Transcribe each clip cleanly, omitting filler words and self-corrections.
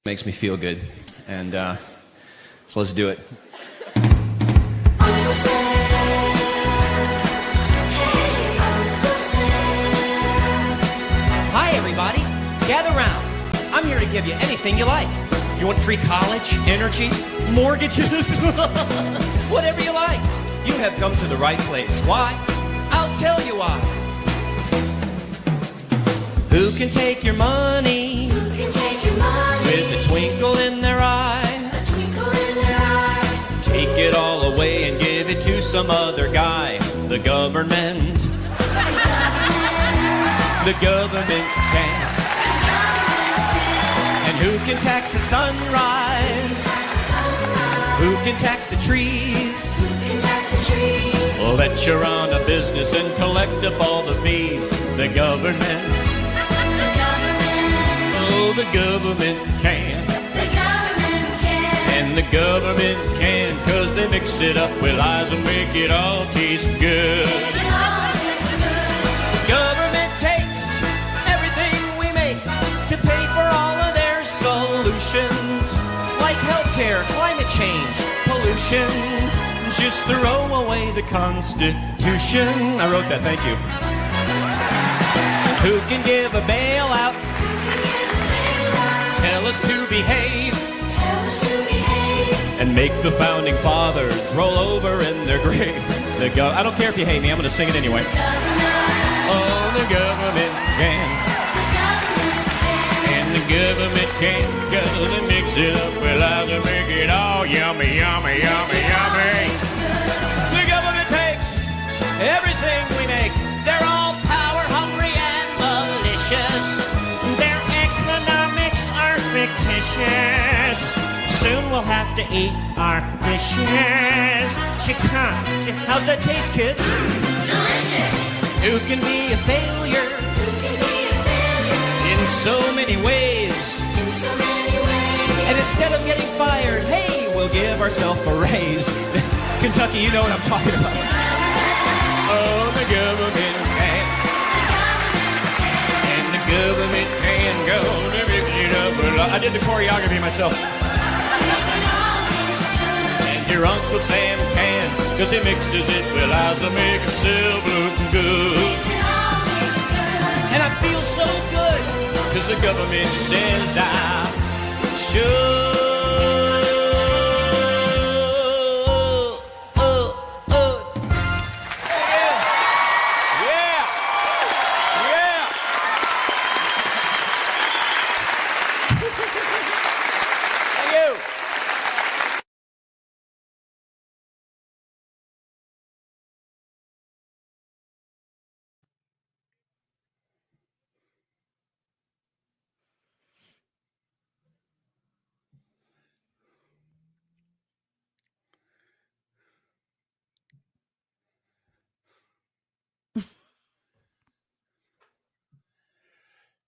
Makes me feel good, and so let's do it. Hi everybody, gather round. I'm here to give you anything you like. You want free college, energy, mortgages, whatever you like. You have come to the right place. Why? I'll tell you why. Who can take your money? Who can take your money? With a twinkle in their eye. A twinkle in their eye. Take it all away and give it to some other guy. The government. The government can. And who can tax the sunrise? Who can tax the trees? Who can tax the trees? Well, let you run a business and collect up all the fees. The government. Oh, the government can. The government can. And the government can, 'cause they mix it up with lies and make it all taste good. Make it all taste good. The government takes everything we make to pay for all of their solutions, like healthcare, climate change, pollution. Just throw away the Constitution. I wrote that, thank you. Who can give a bailout? Tell us to behave. Tell us to behave. And make the founding fathers roll over in their grave. I don't care if you hate me, I'm going to sing it anyway. Oh, the government can. The government can. And the government can, 'cause they mix it up with lies and make it all yummy, yummy, yummy, yummy. The government takes everything we make. They're all power hungry and malicious. Their economics are fictitious. Soon we'll have to eat our dishes. How's that taste, kids? Delicious. Who can be a failure? Who can be a failure? In so many ways. In so many ways. And instead of getting fired, hey, we'll give ourselves a raise. Kentucky, you know what I'm talking about. Oh, the government can. And the government can go to mix it up. I did the choreography myself. And your Uncle Sam can, 'cause he mixes it with lies to make himself look good. And I feel so good, 'cause the government says I should.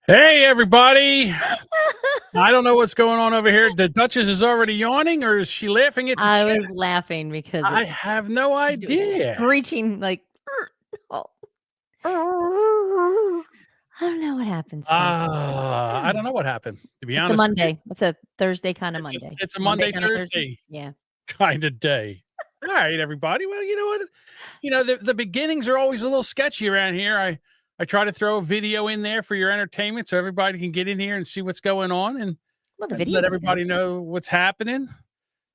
Hey, everybody. I don't know what's going on over here. The Duchess is already yawning, or is she laughing at the I chat? was laughing because I have no idea. Screeching like, oh. I don't know what happened. I don't know what happened, to be honest. It's a Monday. It's a Thursday kind of Monday. It's a Monday, kinda Thursday. Yeah. Kind of day. All right, everybody. Well, you know what? You know, the beginnings are always a little sketchy around here. I try to throw a video in there for your entertainment so everybody can get in here and see what's going on and let everybody know what's happening.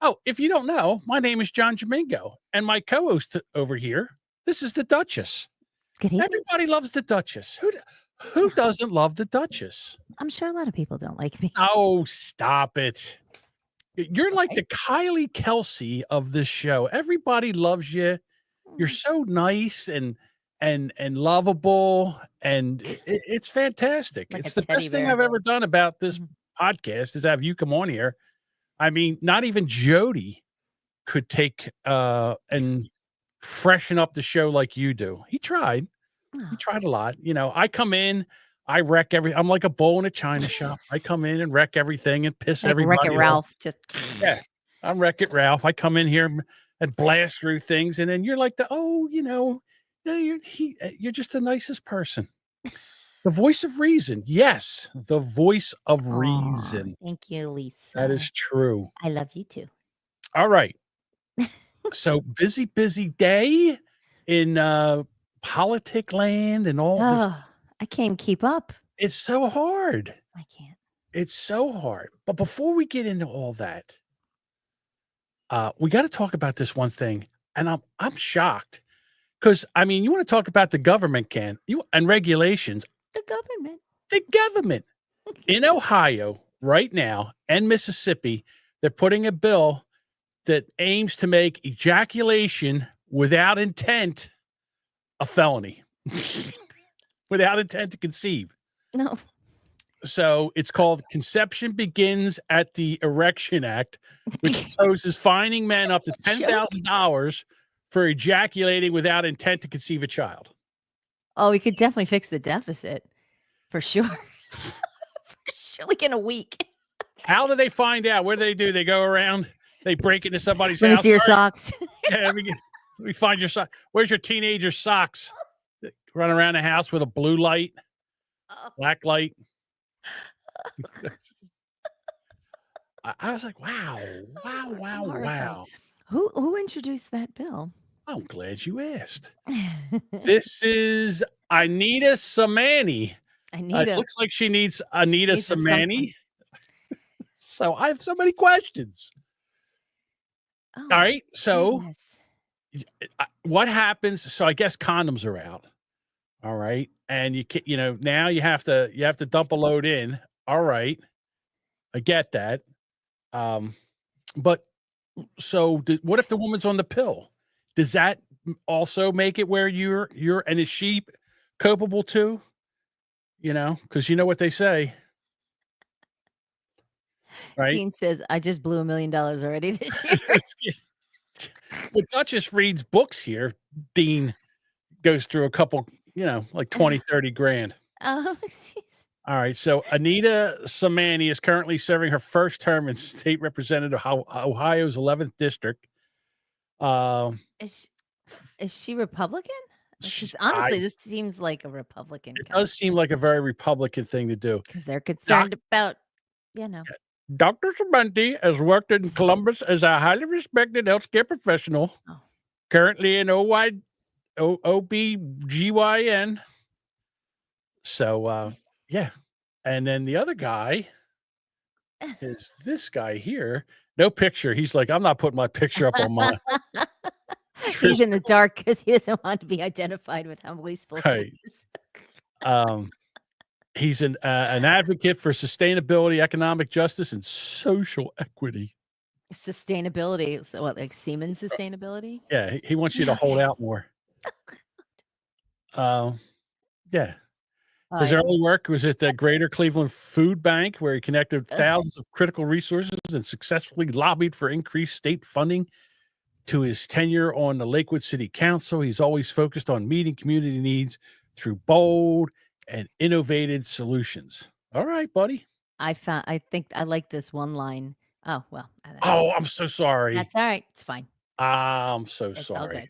Oh, if you don't know, my name is John Domingo, and my co-host over here, this is the Duchess. Good evening. Everybody loves the Duchess. Who doesn't love the Duchess? I'm sure a lot of people don't like me. Oh, stop it. You're like the Kylie Kelsey of this show. Everybody loves you. You're so nice and lovable, and it's fantastic. Like it's a the best teddy thing bear. I've ever done about this podcast is have you come on here. I mean, not even Jody could take and freshen up the show like you do. He tried. He tried a lot. You know, I come in, I wreck I'm like a bull in a china shop. I come in and wreck everything and piss Like everybody Wreck-It off. Ralph. Just Yeah, I'm Wreck-It Ralph. I come in here and blast through things, and then you're like you're just the nicest person. The voice of reason. Yes, the voice of Aw, reason. thank you, Lisa. That is true. I love you too. All right. So busy day in politic land and all this. Oh, I can't keep up. It's so hard. I can't. It's so hard. But before we get into all that, we got to talk about this one thing. And I'm shocked. Because I mean, you want to talk about the government and regulations. The government. The government in Ohio right now and Mississippi, they're putting a bill that aims to make ejaculation without intent a felony. Without intent to conceive. No. So it's called Conception Begins at the Erection Act, which proposes fining men up to $10,000 for ejaculating without intent to conceive a child. Oh, we could definitely fix the deficit for sure. For sure, like in a week. How do they find out? What do they do? They go around, they break into somebody's Let me house. see your socks. Yeah, we find your socks. Where's your teenager socks? They run around the house with a blue light, black light. I was like, wow. Who introduced that bill? I'm glad you asked. This is Anita Samani. It looks like she needs Anita Samani. So I have so many questions. Oh, All right. So goodness. what happens? So I guess condoms are out. All right. And now you have to dump a load in. All right. I get that. But so what if the woman's on the pill? Does that also make it where and is she culpable too? Because you know what they say. Right. Dean says, I just blew $1 million already this year. The Duchess reads books here. Dean goes through a couple, like 20, 30 grand. Oh, jeez. All right. So Anita Samani is currently serving her first term in state representative Ohio's 11th district. Is she Republican? Honestly, this seems like a Republican. It does seem like a very Republican thing to do. Because they're concerned about, Dr. Samani has worked in Columbus as a highly respected healthcare professional, currently in OBGYN. So, yeah. And then the other guy is this guy here. No picture. He's like, I'm not putting my picture up on mine. He's in the dark because he doesn't want to be identified with how wasteful he is. He's an advocate for sustainability, economic justice, and social equity. Sustainability. So what, like semen sustainability? Yeah, he wants you to hold out more. Yeah. His early work was at the Greater Cleveland Food Bank, where he connected thousands of critical resources and successfully lobbied for increased state funding. To his tenure on the Lakewood City Council, he's always focused on meeting community needs through bold and innovative solutions. All right, buddy. I think I like this one line. Oh, well. I'm so sorry. That's all right. It's fine. I'm so It's sorry. all good.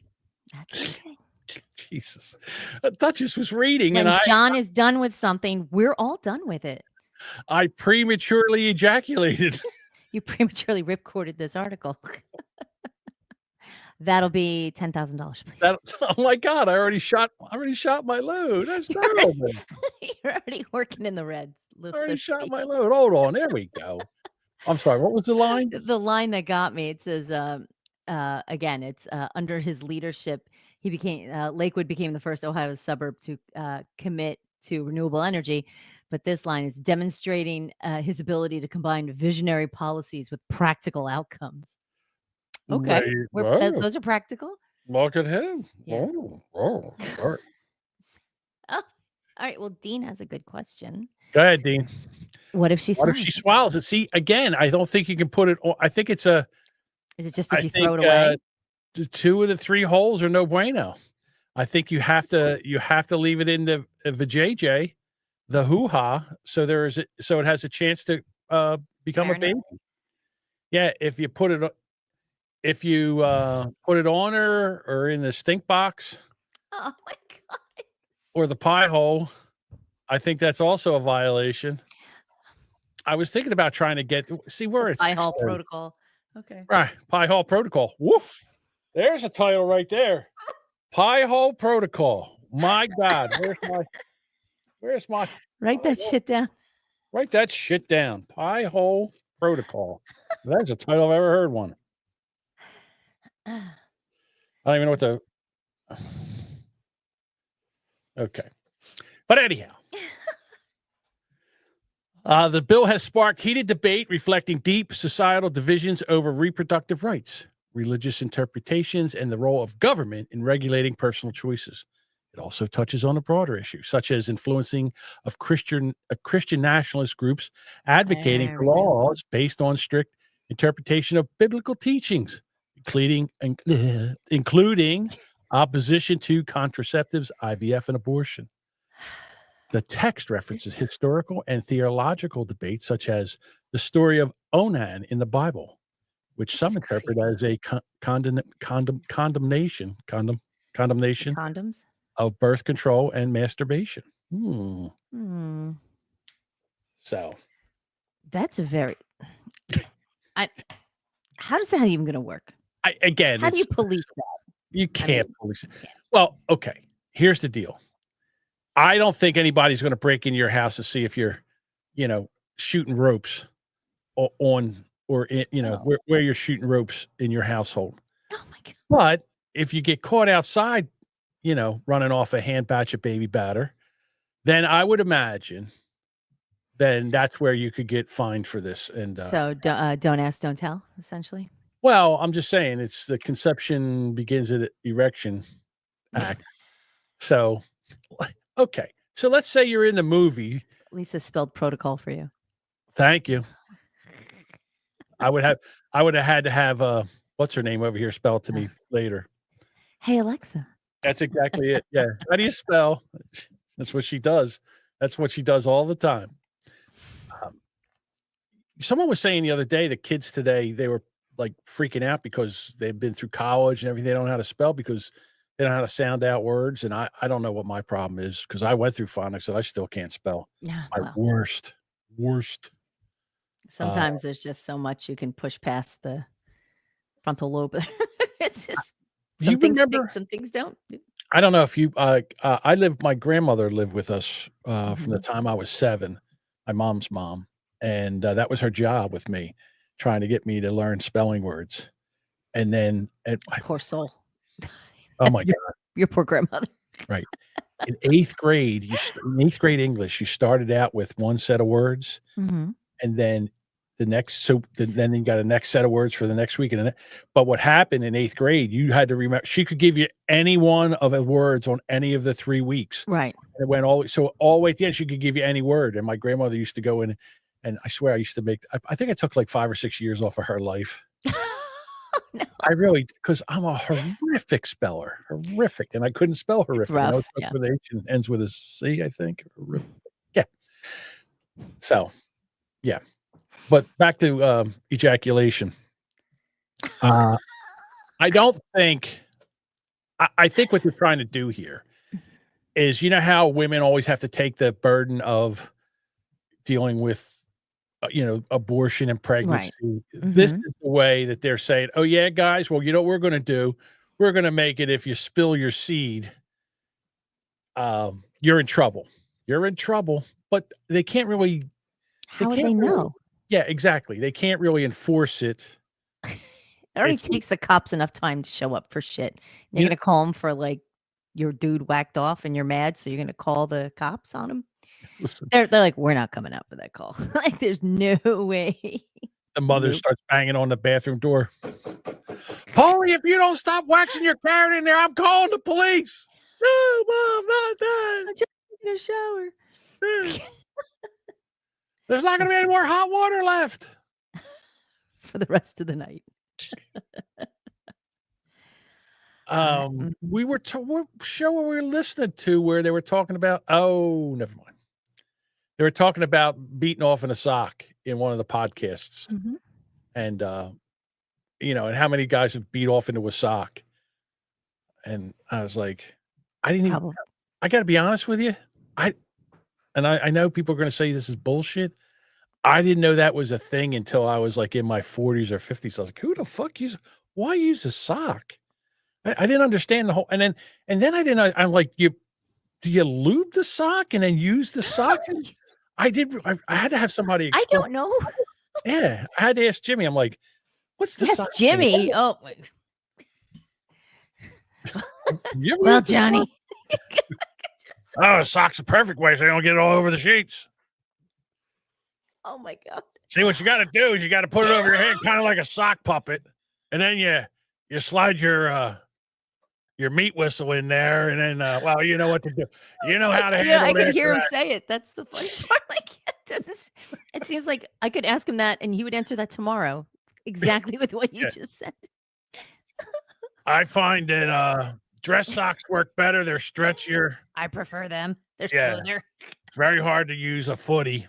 That's okay. Jesus. Duchess was reading when John is done with something, we're all done with it. I prematurely ejaculated. You prematurely ripcorded this article. That'll be $10,000, please. Oh my God! I already shot my load. That's terrible. You're already working in the reds. I already shot my load. Hold on. There we go. I'm sorry. What was the line? The line that got me. It says, again, it's under his leadership, Lakewood became the first Ohio suburb to commit to renewable energy. But this line is demonstrating his ability to combine visionary policies with practical outcomes. Okay. Those are practical. Look at him. Yeah. All right. All right. Well, Dean has a good question. Go ahead, Dean. What if she swallows it? See, again, I don't think you can put it on. I think it's a. Is it just if you throw it away? The 2 of the 3 holes are no bueno. I think you have to leave it in the vajayjay, the hoo-ha, so it has a chance to become a baby. Yeah, if you put it on her or in the stink box. Oh my God. Or the pie hole. I think that's also a violation. I was thinking about trying to get we're at Pie Hall 6:30. Protocol. Okay. Right, Pie Hall Protocol. Woo! There's a title right there. Pie Hole Protocol. My God, where's my Write that shit down. write that shit down. Pie Hole Protocol. That's a title I've ever heard one. I don't even know what the okay. But anyhow. The bill has sparked heated debate reflecting deep societal divisions over reproductive rights, religious interpretations, and the role of government in regulating personal choices. It also touches on a broader issue, such as influencing of Christian nationalist groups advocating There for we go. laws based on strict interpretation of biblical teachings, including opposition to contraceptives, IVF, and abortion. The text references historical and theological debates, such as the story of Onan in the Bible, which some interpret as a condemnation Condoms. of birth control and masturbation. So That's a very. How does that even going to work? How do you police that? You can't police it. Well, okay. Here's the deal. I don't think anybody's going to break into your house to see if you're, shooting ropes where you're shooting ropes in your household. Oh my God. But if you get caught outside, running off a hand batch of baby batter, then I would imagine then that's where you could get fined for this. And so don't ask, don't tell, essentially. Well, I'm just saying it's the conception begins at erection act. So, okay. So let's say you're in the movie. Lisa spelled protocol for you. Thank you. I would have had to have what's her name over here spell it to me later. Hey Alexa. That's exactly it. Yeah. How do you spell? That's what she does. That's what she does all the time. Someone was saying the other day that kids today, they were like freaking out because they've been through college and everything. They don't know how to spell because they don't know how to sound out words. And I don't know what my problem is because I went through phonics and I still can't spell. Yeah. My worst. Sometimes there's just so much you can push past the frontal lobe. It's just some things stick, some things don't. I don't know if you my grandmother lived with us from the time I was 7, my mom's mom. And that was her job with me, trying to get me to learn spelling words. And then poor soul. Oh my God. Your poor grandmother. Right. In 8th grade, English, you started out with one set of words, and then then you got a next set of words for the next week. But what happened in 8th grade, you had to remember, she could give you any one of the words on any of the 3 weeks. Right. And it went all the way at the end, she could give you any word. And my grandmother used to go in, and I swear I used to I think I took like 5 or 6 years off of her life. No. I really, because I'm a horrific speller, and I couldn't spell horrific. Rough, With H and ends with a C, I think. Yeah. So, yeah. But back to ejaculation. I don't think. I think what they're trying to do here is, how women always have to take the burden of dealing with abortion and pregnancy. Right. This is the way that they're saying, oh yeah, guys, well, what we're going to do? We're going to make it, if you spill your seed, you're in trouble. You're in trouble. But they can't really. How would they know? Yeah, exactly. They can't really enforce it. It already takes the cops enough time to show up for shit. You're going to call them for like your dude whacked off and you're mad. So you're going to call the cops on him. Listen, they're like, we're not coming out for that call. Like, there's no way. The mother starts banging on the bathroom door. Polly, if you don't stop waxing your carrot in there, I'm calling the police. No, Mom, not that. I'm just taking a shower. There's not going to be any more hot water left for the rest of the night. We were what show we were listening to where they were talking about. Oh, never mind. They were talking about beating off in a sock in one of the podcasts, and and how many guys have beat off into a sock. And I was like, I didn't even. I got to be honest with you. and I know people are going to say this is bullshit. I didn't know that was a thing until I was like in my 40s or 50s. I was like, who the fuck why use a sock? I didn't understand the whole, and then I didn't, I'm like, do you lube the sock and then use the sock? I had to have somebody I explain. don't know. Yeah, I had to ask Jimmy. I'm like, what's the Yes, sock thing? Jimmy. Oh, You ever well, use the sock? Johnny. Oh, a sock's the perfect way so you don't get it all over the sheets. Oh my God. See, what you got to do is you got to put it over your head, kind of like a sock puppet, and then you slide your meat whistle in there, and then well, you know what to do. You know how to handle I it. could hear him say it. That's the funny part. Like, it seems like I could ask him that, and he would answer that tomorrow, exactly with what you just said. I find that dress socks work better. They're stretchier. I prefer them. They're Yeah. smoother. It's very hard to use a footy.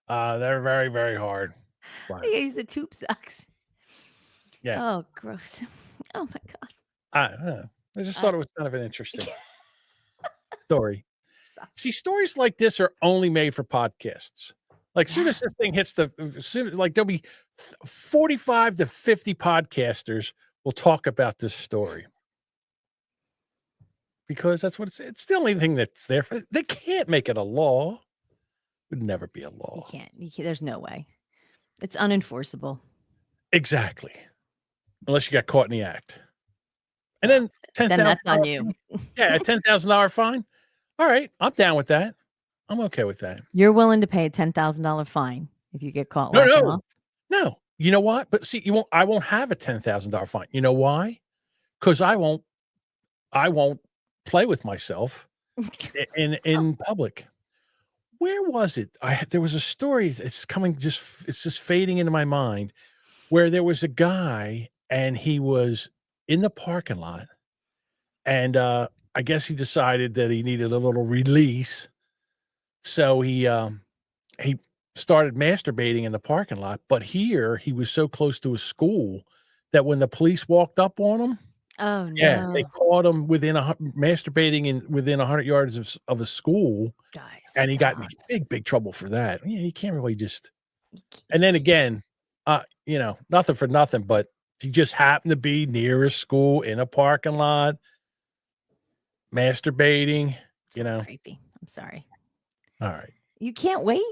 They're very, very hard. I use the tube socks. Yeah. Oh, gross. Oh my God. I just thought it was kind of an interesting story. See, stories like this are only made for podcasts. Like, soon as this thing hits like there'll be 45 to 50 podcasters will talk about this story. Because that's what it's the only thing that's there for. They can't make it a law. It would never be a law. You can't. There's no way. It's unenforceable. Exactly. Unless you got caught in the act. And then Then that's on you. Yeah, a $10,000 fine. All right, I'm down with that. I'm okay with that. You're willing to pay a $10,000 fine if you get caught whacking off? No. You know what? But see, I won't have a $10,000 fine. You know why? Because I won't play with myself in public. Where was it? There was a story. It's just fading into my mind, where there was a guy and he was in the parking lot, and I guess he decided that he needed a little release, so he started masturbating in the parking lot. But here he was so close to a school that when the police walked up on him, oh no, yeah, they caught him masturbating within 100 yards of a school. Guys, and he got in big trouble for that. Yeah, you can't really just. And then again, nothing for nothing, but he just happened to be near a school in a parking lot, masturbating. Creepy. I'm sorry. All right. You can't wait.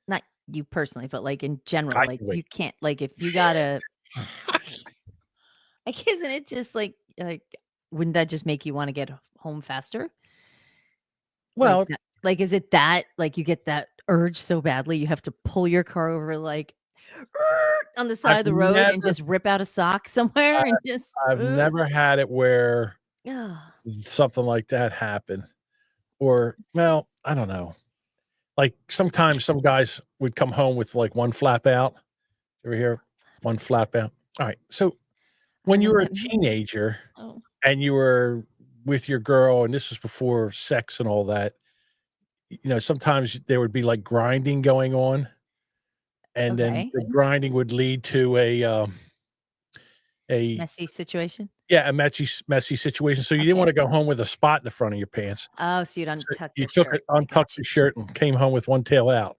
Not you personally, but like in general, like you can't. Like if you gotta. Like, isn't it just like wouldn't that just make you want to get home faster? Well, like is it that like you get that urge so badly you have to pull your car over like on the side of the road and just rip out a sock somewhere and just I've never had it where something like that happened. Or, well, I don't know. Like sometimes some guys would come home with like one flap out. You ever hear one flap out? All right. So when you were a teenager and you were with your girl, and this was before sex and all that, sometimes there would be like grinding going on, and then the grinding would lead to a messy situation. Yeah, a messy situation. So you didn't want to go home with a spot in the front of your pants. Oh, so you'd untuck your shirt. Untucked your shirt and came home with one tail out.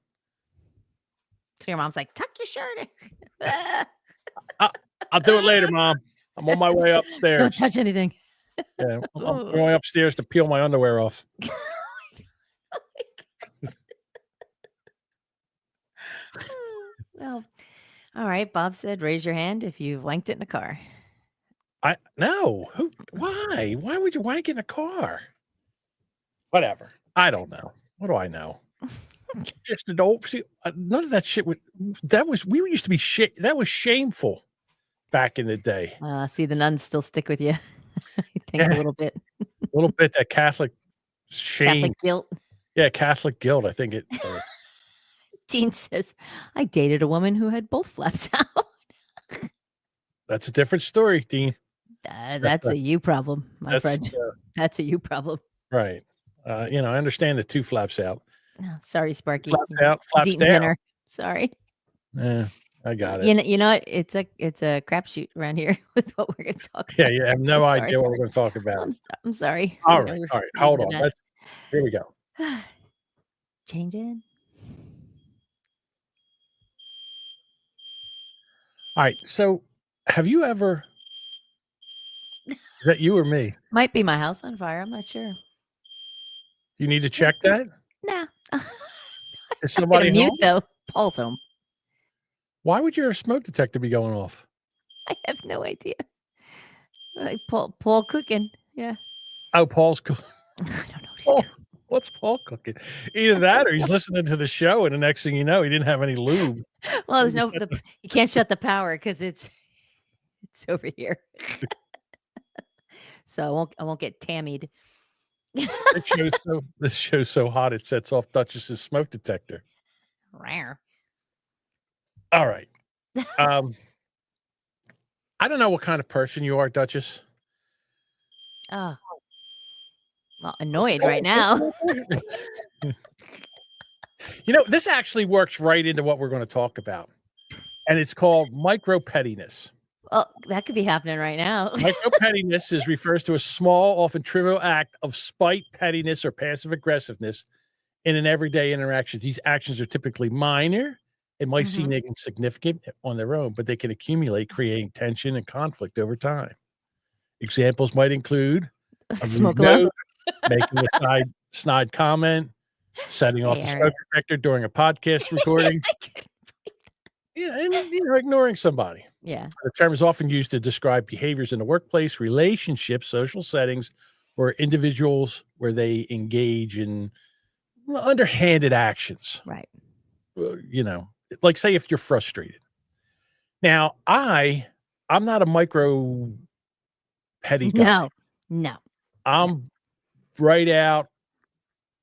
So your mom's like, tuck your shirt. I'll do it later, Mom. I'm on my way upstairs. Don't touch anything. Yeah, I'm going upstairs to peel my underwear off. Well, all right. Bob said, raise your hand if you wanked it in a car. No. Why? Why would you wank in a car? Whatever. I don't know. What do I know? Just an old. See, none of that shit we used to be shit. That was shameful back in the day. See, the nuns still stick with you. I think a little bit. A little bit, that Catholic shame. Catholic guilt. Yeah, Catholic guilt. I think it does. Dean says, I dated a woman who had both flaps out. That's a different story, Dean. That's a you problem, my friend. That's a you problem. Right. I understand the two flaps out. Oh, sorry, Sparky. Flaps out, flaps down. Dinner. Sorry. Yeah, I got it. You know what? It's a crapshoot around here with what we're going to talk about. Yeah, you have no idea what we're going to talk about. I'm sorry. All right. Hold on. Here we go. Change it. All right. So, have you ever? Is that you or me? Might be my house on fire. I'm not sure. Do you need to check that? Nah. Is I'm somebody gonna mute home? though. Paul's home. Why would your smoke detector be going off? I have no idea. Like Paul cooking. Yeah. Oh, Paul's cooking. I don't know. What he's Paul, cooking. what's Paul cooking? Either that, or he's listening to the show, and the next thing you know, he didn't have any lube. Well, He there's just no. You can't shut the power because it's over here. So I won't get tammied. This show's so hot it sets off Duchess's smoke detector. Rare. All right. I don't know what kind of person you are, Duchess. Oh. Well, annoyed right now. You know, this actually works right into what we're going to talk about, and it's called micro pettiness. Well, that could be happening right now. Micro pettiness refers to a small, often trivial act of spite, pettiness, or passive aggressiveness in an everyday interaction. These actions are typically minor. It might seem insignificant on their own, but they can accumulate, creating tension and conflict over time. Examples might include a rude Smoke alarm. note, making a snide comment, setting off the Aaron. smoke detector during a podcast recording. Yeah, and ignoring somebody. Yeah. The term is often used to describe behaviors in the workplace, relationships, social settings, or individuals where they engage in underhanded actions. Right. Like say if you're frustrated. Now, I'm not a micro petty guy. No. I'm right out,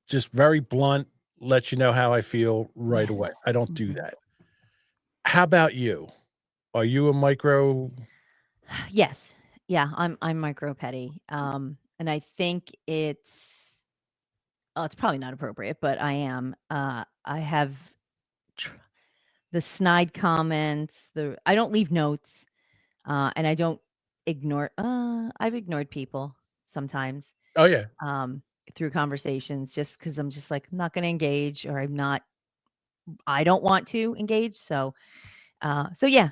just very blunt, let you know how I feel right away. I don't do that. How about you? Are you a micro? Yes. Yeah, I'm micro petty. And I think it's probably not appropriate, but I am. I have the snide comments, I don't leave notes, and I don't ignore I've ignored people sometimes Oh yeah. through conversations just because I'm just like, I'm not gonna engage, or I don't want to engage. So yeah.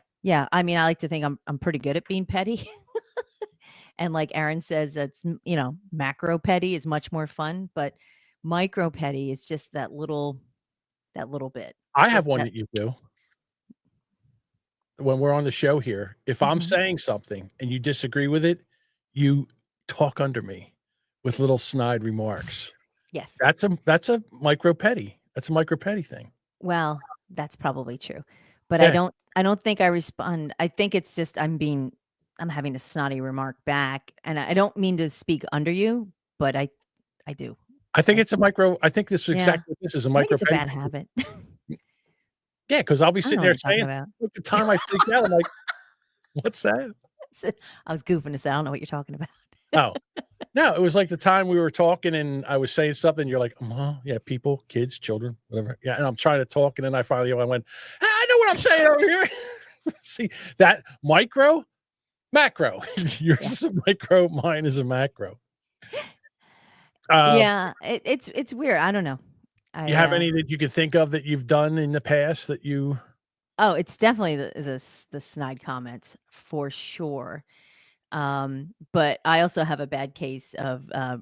I mean, I like to think I'm pretty good at being petty. And like Aaron says, that's, macro petty is much more fun, but micro petty is just that little bit. I have Just one that- that you do. When we're on the show here, if I'm saying something and you disagree with it, you talk under me with little snide remarks. Yes. That's a micro petty. That's a micro petty thing. Well, that's probably true, but Yeah. I don't think I respond. I think it's just I'm having a snotty remark back, and I don't mean to speak under you, but I do. I think it's a micro. I think this is exactly what this is a I think micro it's a petty. bad habit. Yeah, because I'll be I don't sitting know there what you're talking saying, about. like the time I freaked out, I'm like, what's that? I was goofing to say I don't know what you're talking about. Oh, no, it was like the time we were talking and I was saying something. You're like, yeah, people, kids, children, whatever. Yeah. And I'm trying to talk. And then I finally went, I know what I'm saying over here. See that micro, macro. Yours is a micro, mine is a macro. Yeah, it's weird. I don't know. You have any that you could think of that you've done in the past that you? Oh, it's definitely the snide comments for sure. But I also have a bad case of I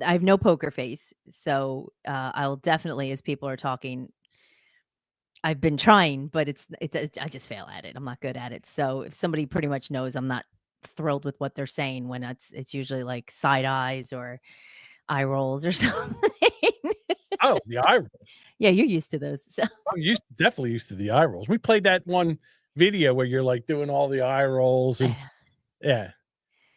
have no poker face, so I'll definitely, as people are talking, I've been trying, but it's I just fail at it. I'm not good at it. So if somebody pretty much knows I'm not thrilled with what they're saying, when it's usually like side eyes or eye rolls or something. Oh, the eye rolls. Yeah, you're used to those. So I'm definitely used to the eye rolls. We played that one video where you're like doing all the eye rolls and yeah.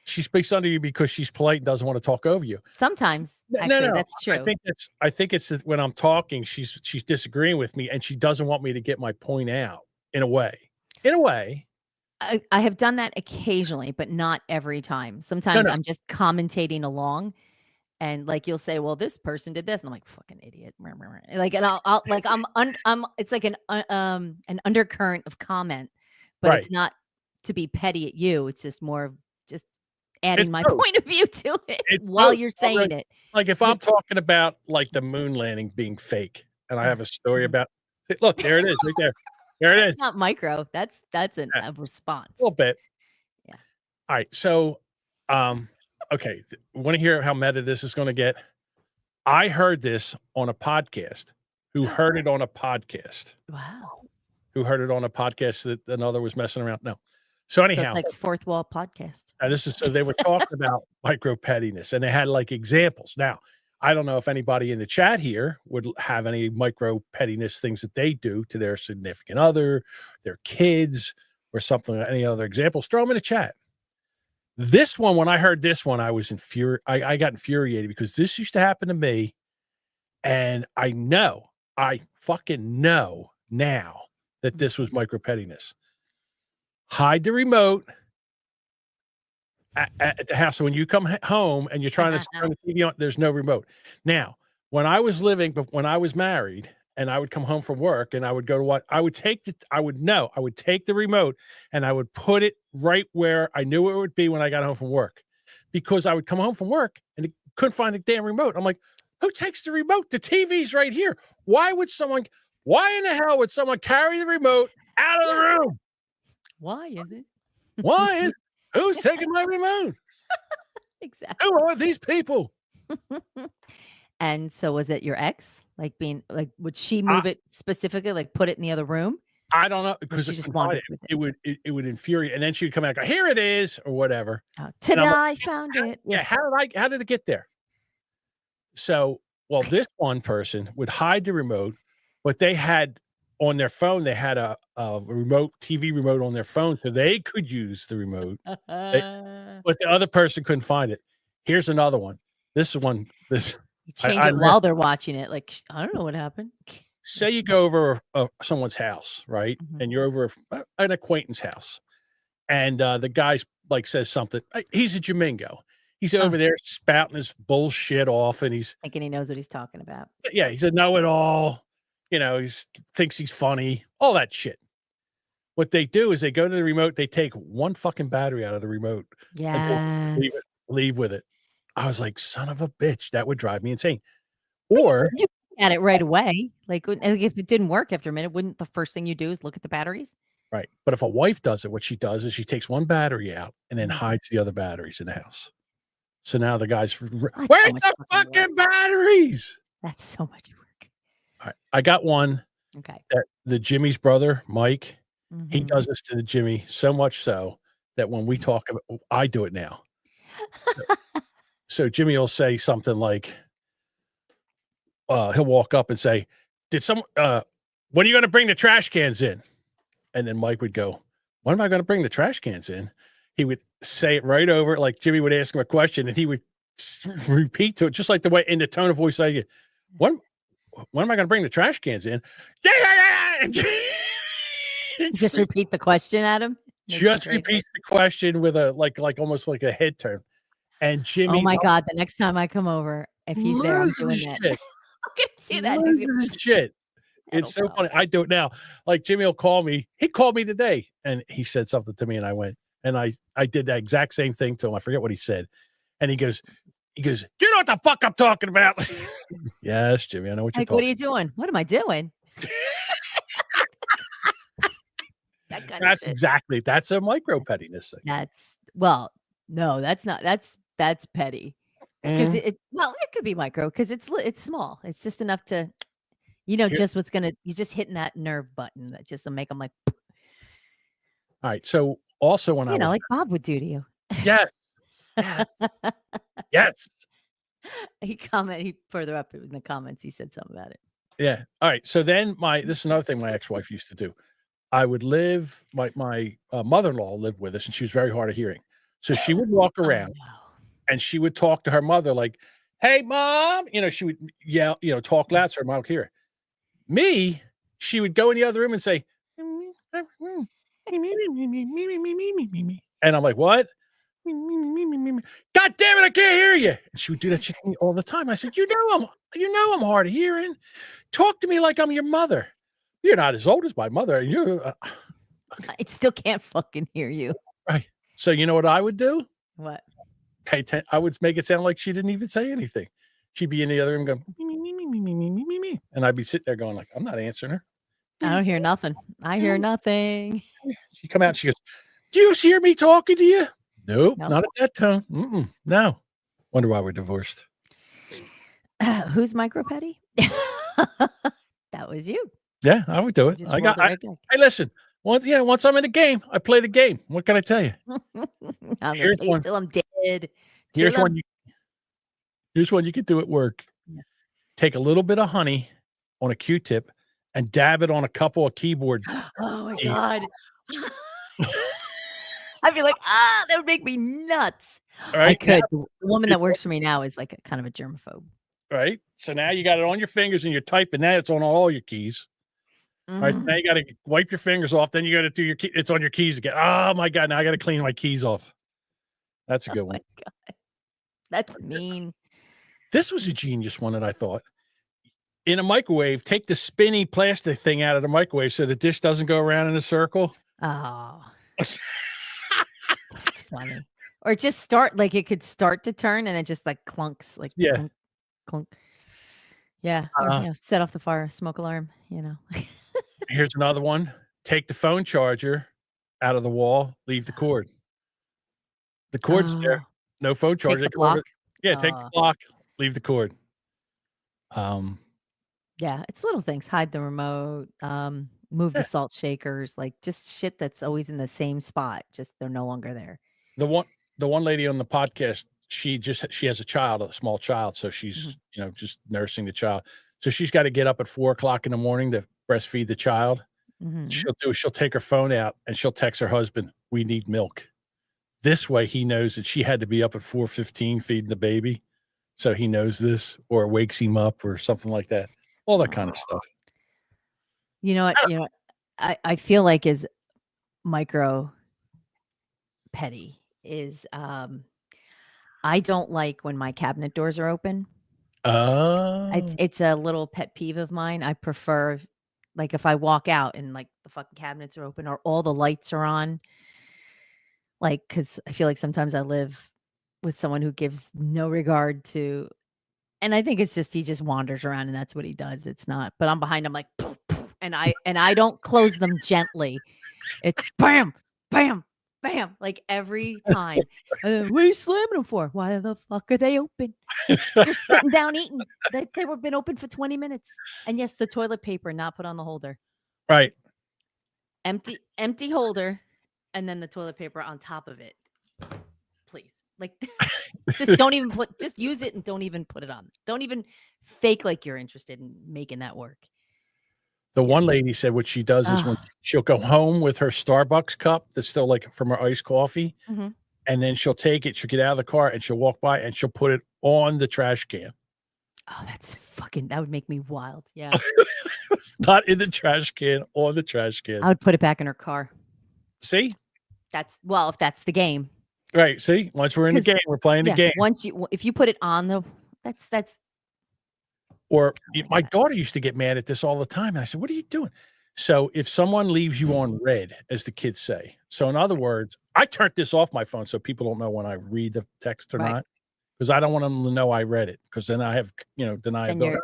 She speaks under you because she's polite and doesn't want to talk over you. sometimes, No, actually, no. that's true. I think it's that when I'm talking, she's disagreeing with me and she doesn't want me to get my point out in a way. I have done that occasionally, but not every time. Sometimes No. I'm just commentating along, and like you'll say, "Well, this person did this," and I'm like, "Fucking idiot!" Like, and I'll like I'm. It's like an undercurrent of comment, but Right. it's not to be petty at you. It's just more of just adding my point of view to it while you're saying it. Like if I'm talking about like the moon landing being fake, and I have a story about, look, there it is, right there. There it is. It's not micro. That's a response. A little bit. Yeah. All right. So, okay. Want to hear how meta this is going to get? I heard this on a podcast. Who heard it on a podcast? Wow. Who heard it on a podcast that another was messing around? No. So anyhow, like fourth wall podcast. So they were talking about micro pettiness, and they had like examples. Now, I don't know if anybody in the chat here would have any micro pettiness things that they do to their significant other, their kids, or something. Any other examples? Throw them in the chat. This one, when I heard this one, I was I got infuriated because this used to happen to me, and I fucking know now that this was micro pettiness. Hide the remote at the house. So when you come home and you're trying to turn the TV on, there's no remote. Now, when I was married and I would come home from work and I would go to what I would take the remote and I would put it right where I knew it would be when I got home from work, because I would come home from work and couldn't find the damn remote. I'm like, who takes the remote? The TV's right here. Why in the hell would someone carry the remote out of the room? Why is it? Who's taking my remote? Exactly. Who are these people? And so was it your ex? Would she move it specifically, like put it in the other room? I don't know, because she just wanted it would infuriate, and then she would come back, go, here it is, or whatever. Oh, I found it. Yeah, how did it get there? So, well, this one person would hide the remote, but they had on their phone, they had a TV remote on their phone, so they could use the remote. But the other person couldn't find it. Here's another one. You change it while they're watching it. Like, I don't know what happened. Say you go over someone's house, right? Mm-hmm. And you're over an acquaintance house, and the guy's like says something. He's a Jamingo. He's over there spouting his bullshit off, and he's thinking he knows what he's talking about. Yeah, he's a know-it-all. You know, he thinks he's funny, all that shit. What they do is they go to the remote, they take one fucking battery out of the remote. Yeah. Leave with it. I was like, son of a bitch, that would drive me insane. Or you at it right away. Like if it didn't work after a minute, wouldn't the first thing you do is look at the batteries? Right. But if a wife does it, what she does is she takes one battery out and then hides the other batteries in the house. So now the guy's, where's the fucking batteries? That's so much work. All right. I got one. Okay. That the Jimmy's brother, Mike, he does this to the Jimmy so much so that when we talk about, I do it now. So Jimmy will say something like, he'll walk up and say, when are you going to bring the trash cans in? And then Mike would go, when am I going to bring the trash cans in? He would say it right over, like Jimmy would ask him a question and he would repeat to it, just like the way in the tone of voice, like, when am I going to bring the trash cans in? Yeah. Just repeat the question, Adam. Just repeats the question with a like almost like a head turn. And Jimmy, oh my God! The next time I come over, if he's there, I'm doing that. I'm gonna do that. Shit. It's so funny. I do it now. Like Jimmy will call me. He called me today, and he said something to me, and I went and I did that exact same thing to him. I forget what he said, and he goes, you know what the fuck I'm talking about? Yes, Jimmy, I know what you're talking. What are you doing? What am I doing? That's a micro pettiness thing. No, that's not. That's petty. Because it could be micro because it's small. It's just enough to, just you're just hitting that nerve button that just will make them like. All right. So also when like Bob would do to you. Yes. Yes. He further up in the comments. He said something about it. Yeah. All right. So then this is another thing my ex-wife used to do. I would live, my mother-in-law lived with us and she was very hard of hearing. So she would walk around and she would talk to her mother like, hey, Mom, she would yell, talk loud so her mom would hear her. Me, she would go in the other room and say, and I'm like, what? God damn it, I can't hear you. And she would do that shit to me all the time. I said, I'm hard of hearing. Talk to me like I'm your mother. You're not as old as my mother. I still can't fucking hear you. Right. So you know what I would do? What? I would make it sound like she didn't even say anything. She'd be in the other room going, me, me, me, me, me, me, me, me, me, me. And I'd be sitting there going like, I'm not answering her. I don't hear nothing. I hear nothing. She come out and she goes, do you hear me talking to you? Nope, No. not at that tone. No. Wonder why we're divorced. Who's micro petty? That was you. Yeah, I would do it. Just I rolled got. it right back. Hey, listen. Once I'm in the game, I play the game. What can I tell you? I'm Here's gonna play one. till I'm dead. Here's Till one. Here's one you could do at work. Yeah. Take a little bit of honey on a Q-tip and dab it on a couple of keyboard. Oh my keys. God. I'd be like, that would make me nuts. Right? I could. The woman that works for me now is like a kind of a germaphobe. Right. So now you got it on your fingers and you're typing that. It's on all your keys. Right. So now you got to wipe your fingers off. Then you got to do it's on your keys again. Oh my God. Now I got to clean my keys off. That's a good one. My God. That's mean. This was a genius one that I thought. In a microwave, take the spinny plastic thing out of the microwave so the dish doesn't go around in a circle. Oh. That's funny. Or just start, like it could start to turn and then just like clunks, like Yeah. clunk. Yeah. Or, set off the fire smoke alarm, Here's another one. Take the phone charger out of the wall, leave the cord. The cord's there. No phone charger. Take the block. Take the block, leave the cord. Yeah, it's little things. Hide the remote, move the salt shakers, like just shit that's always in the same spot. Just they're no longer there. The one lady on the podcast, she has a small child, so she's just nursing the child. So she's got to get up at 4:00 in the morning to breastfeed the child. She'll take her phone out and she'll text her husband, "We need milk." This way he knows that she had to be up at 4:15 feeding the baby. So he knows this, or wakes him up or something like that. All that kind of stuff. You know what? I feel like is micro petty is I don't like when my cabinet doors are open. It's a little pet peeve of mine. I prefer like if I walk out and like the fucking cabinets are open or all the lights are on. Like, because I feel like sometimes I live with someone who gives no regard to, and I think it's just he just wanders around and that's what he does. It's not, but I'm behind him like, poof, poof, and I don't close them gently. It's bam, bam, bam, like every time. What are you slamming them for? Why the fuck are they open? You're sitting down eating. They were been open for 20 minutes. And yes, the toilet paper not put on the holder. Right. Empty holder. And then the toilet paper on top of it. Please. Like just use it and don't even put it on. Don't even fake like you're interested in making that work. The one lady said what she does is when she'll go home with her Starbucks cup that's still like from her iced coffee. And then she'll take it, she'll get out of the car and she'll walk by and she'll put it on the trash can. Oh, that would make me wild. Yeah. It's not in the trash can, on the trash can. I would put it back in her car. See? If that's the game. Right. See, once we're in the game, we're playing the game. If you put it on that's. Or my daughter used to get mad at this all the time. And I said, what are you doing? So if someone leaves you on red, as the kids say. So in other words, I turned this off my phone so people don't know when I read the text or not. Because I don't want them to know I read it. Because then I have, deniability. Then you're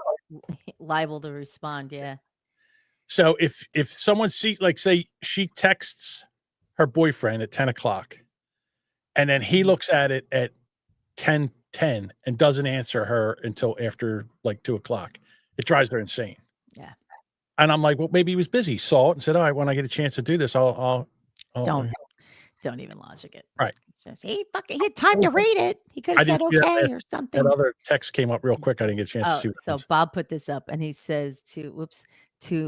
liable to respond. Yeah. So if someone sees, like, say she texts her boyfriend at 10:00 and then he looks at it at 10:10 and doesn't answer her until after like 2:00, it drives her insane. Yeah. And I'm like, well, maybe he was busy, saw it and said, all right, when I get a chance to do this, I'll don't even logic it. Right. Says, he had time to read it. He could have said okay or something. That other text came up real quick. I didn't get a chance to see what so Bob put this up and he says to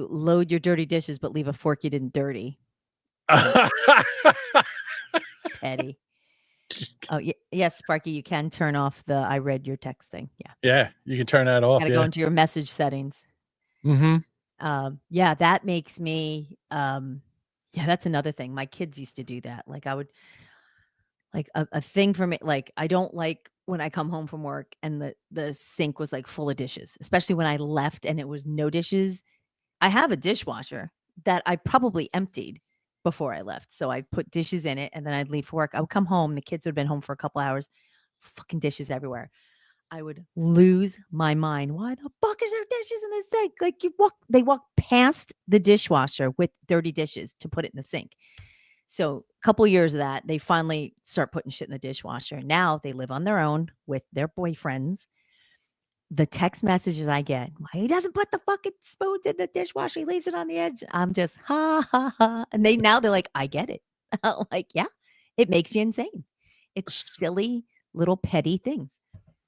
load your dirty dishes, but leave a fork you didn't dirty. Petty. Oh, yes, Sparky, you can turn off the I read your text thing. Yeah. Yeah, you can turn that off. Gotta go into your message settings. Yeah, that makes me that's another thing. My kids used to do that. Like I would like a thing for me, like I don't like when I come home from work and the sink was like full of dishes, especially when I left and it was no dishes. I have a dishwasher that I probably emptied before I left. So I put dishes in it and then I'd leave for work. I would come home. The kids would have been home for a couple hours. fucking dishes everywhere. I would lose my mind. Why the fuck is there dishes in the sink? Like they walk past the dishwasher with dirty dishes to put it in the sink. So a couple years of that, they finally start putting shit in the dishwasher. Now they live on their own with their boyfriends. The text messages I get, why he doesn't put the fucking spoon in the dishwasher, he leaves it on the edge. I'm just ha ha ha. And they're like, I get it. I'm like, yeah, it makes you insane. It's silly little petty things.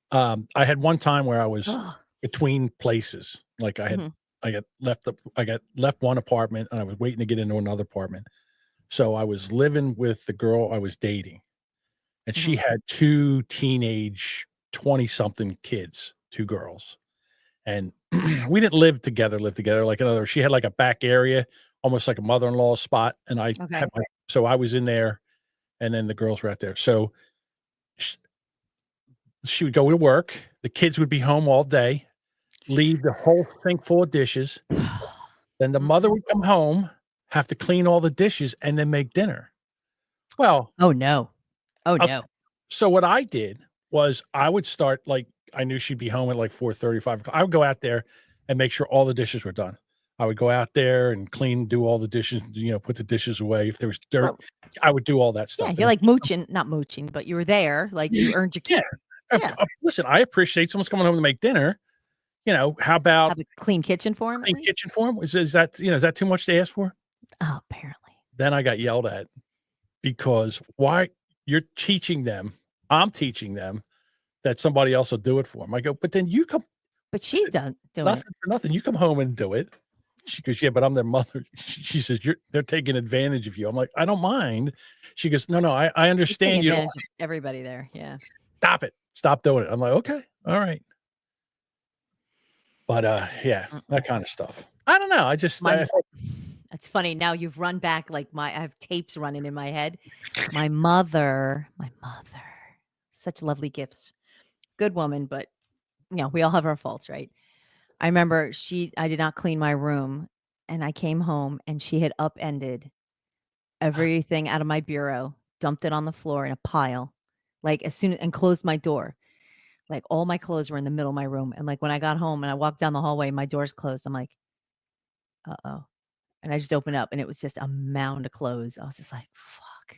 I had one time where I was Ugh. between places. Like I got left one apartment and I was waiting to get into another apartment. So I was living with the girl I was dating, and she had 2 teenage 20-something kids, 2 girls. And we didn't live together like another. She had like a back area, almost like a mother-in-law spot, and I had so I was in there, and then the girls were out there. So she would go to work, the kids would be home all day, leave the whole sink full of dishes. Then the mother would come home, have to clean all the dishes, and then make dinner. Well, oh no. So what I did was I would start, like, I knew she'd be home at like 4:35. I would go out there and make sure all the dishes were done. I would go out there and do all the dishes, put the dishes away. If there was dirt, I would do all that stuff. Yeah, you're like not mooching, but you were there, like you earned your keep. Yeah. Listen, I appreciate someone's coming home to make dinner. How about have a clean kitchen for him? Clean kitchen for him? Is that too much to ask for? Oh, apparently. Then I got yelled at because why you're teaching them, I'm teaching them that somebody else will do it for them. I go, but then you come. But she's done doing nothing for nothing. You come home and do it. She goes, yeah, but I'm their mother. She says, they're taking advantage of you. I'm like, I don't mind. She goes, no, I understand you. Everybody there. Yeah. Stop it. Stop doing it. I'm like, okay, all right. But yeah, that kind of stuff. I don't know. It's funny. Now you've run back like I have tapes running in my head. My mother, such lovely gifts. Good woman, but we all have our faults, right? I remember I did not clean my room, and I came home and she had upended everything out of my bureau, dumped it on the floor in a pile, and closed my door. Like all my clothes were in the middle of my room. And like when I got home and I walked down the hallway, my door's closed. I'm like, uh-oh. And I just opened up and it was just a mound of clothes. I was just like, fuck.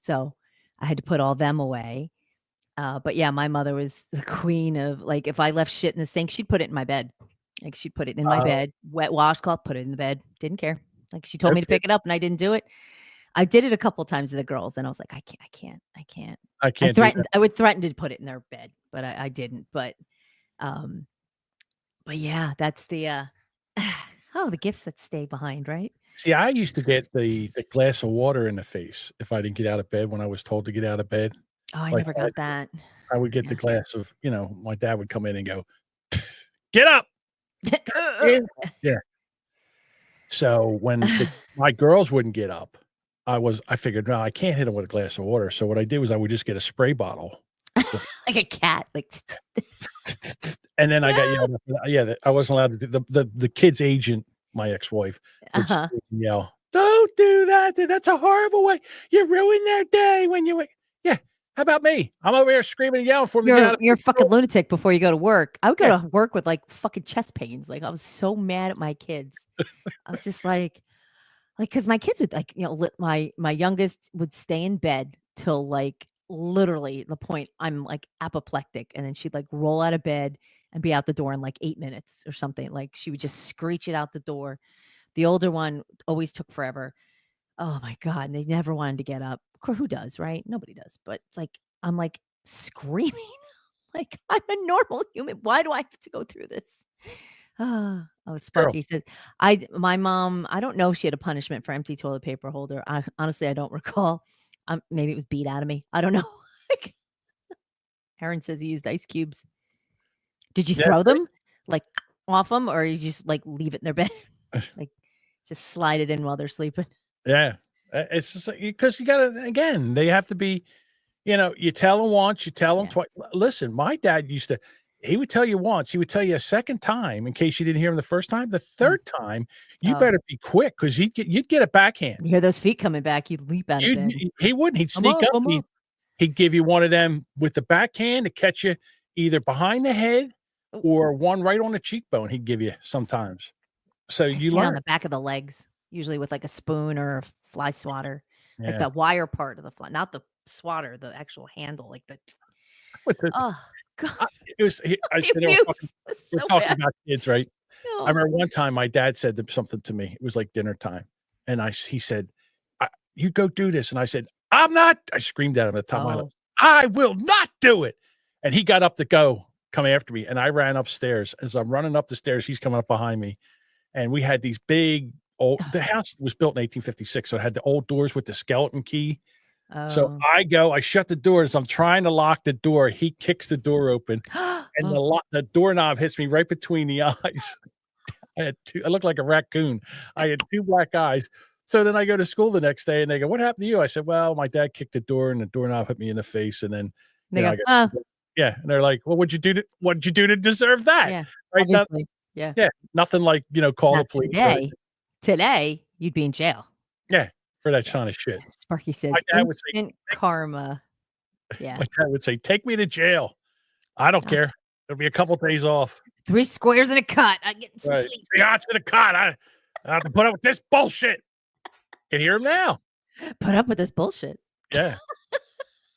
So I had to put all them away. But yeah, my mother was the queen of, like, if I left shit in the sink, she'd put it in my bed. Like she'd put it in my bed, wet washcloth, put it in the bed. Didn't care. Like she told me to pick it up and I didn't do it. I did it a couple of times to the girls and I was like, I can't. I would threaten to put it in their bed, but I didn't. But yeah, that's the the gifts that stay behind, right? See, I used to get the glass of water in the face if I didn't get out of bed when I was told to get out of bed. Oh, I never got that. I would get the glass of, my dad would come in and go, get up. Yeah. So when my girls wouldn't get up, I figured, no, I can't hit them with a glass of water. So what I did was I would just get a spray bottle. Like a cat. And then I got yelled at. Yeah, I wasn't allowed to do the kid's agent, my ex-wife, would yell, don't do that. That's a horrible way. You ruin their day when you. Yeah. How about me? I'm over here screaming and yelling for them. You're a fucking lunatic before you go to work. I would go to work with like fucking chest pains. Like I was so mad at my kids. I was just like, because my kids would my youngest would stay in bed till like literally the point I'm like apoplectic. And then she'd like roll out of bed and be out the door in like 8 minutes or something. Like she would just screech it out the door. The older one always took forever. Oh my God. And they never wanted to get up. Of course, who does, right? Nobody does. But it's like, I'm like screaming. Like I'm a normal human. Why do I have to go through this? Oh, Sparky said, my mom, I don't know if she had a punishment for empty toilet paper holder. Honestly, I don't recall. Maybe it was beat out of me. I don't know. Aaron says he used ice cubes. Did you throw them like off them, or you just like leave it in their bed? Like just slide it in while they're sleeping. Yeah. It's just like, because you gotta, again, they have to be, you tell them once, you tell them twice. Listen, my dad he would tell you once, he would tell you a second time in case you didn't hear him the first time. The third time, you better be quick because you'd get a backhand. You hear those feet coming back, you'd leap out of bed. He wouldn't. He'd sneak up. He'd give you one of them with the backhand to catch you either behind the head or one right on the cheekbone. He'd give you sometimes. So you on learn. the back of the legs, usually with like a spoon or a fly swatter, like Yeah. the wire part of the fly, not the swatter, the actual handle, like the. With the, Oh God, it was. I said, the abuse was we're so talking bad. about kids, right? I Oh. remember one time my dad said something to me. It was like dinner time, and he said, "You go do this," and I said, "I'm not." I screamed at him at the top of my lungs, "I will not do it!" And he got up to come after me, and I ran upstairs. As I'm running up the stairs, he's coming up behind me, and we had these big old. The house was built in 1856, so it had the old doors with the skeleton key. So Oh. I shut the doors. I'm trying to lock the door. He kicks the door open, and the doorknob hits me right between the eyes. I looked like a raccoon. I had 2 black eyes. So then I go to school the next day, and they go, "What happened to you?" I said, "Well, my dad kicked the door, and the doorknob hit me in the face." And then They I go, got, yeah, and they're like, "Well, what'd you do to deserve that?" Yeah, Right? yeah. Nothing like call Not the police. today, you'd be in jail. Yeah, for that kind of shit. Sparky says, My dad would say, instant karma. Yeah. My dad would say, "Take me to jail. I don't care. It'll be a couple days off." 3 squares and a cut. I get some Right. sleep. 3 hots in a cot. I have to put up with this bullshit. Can hear him now. Put up with this bullshit. Yeah.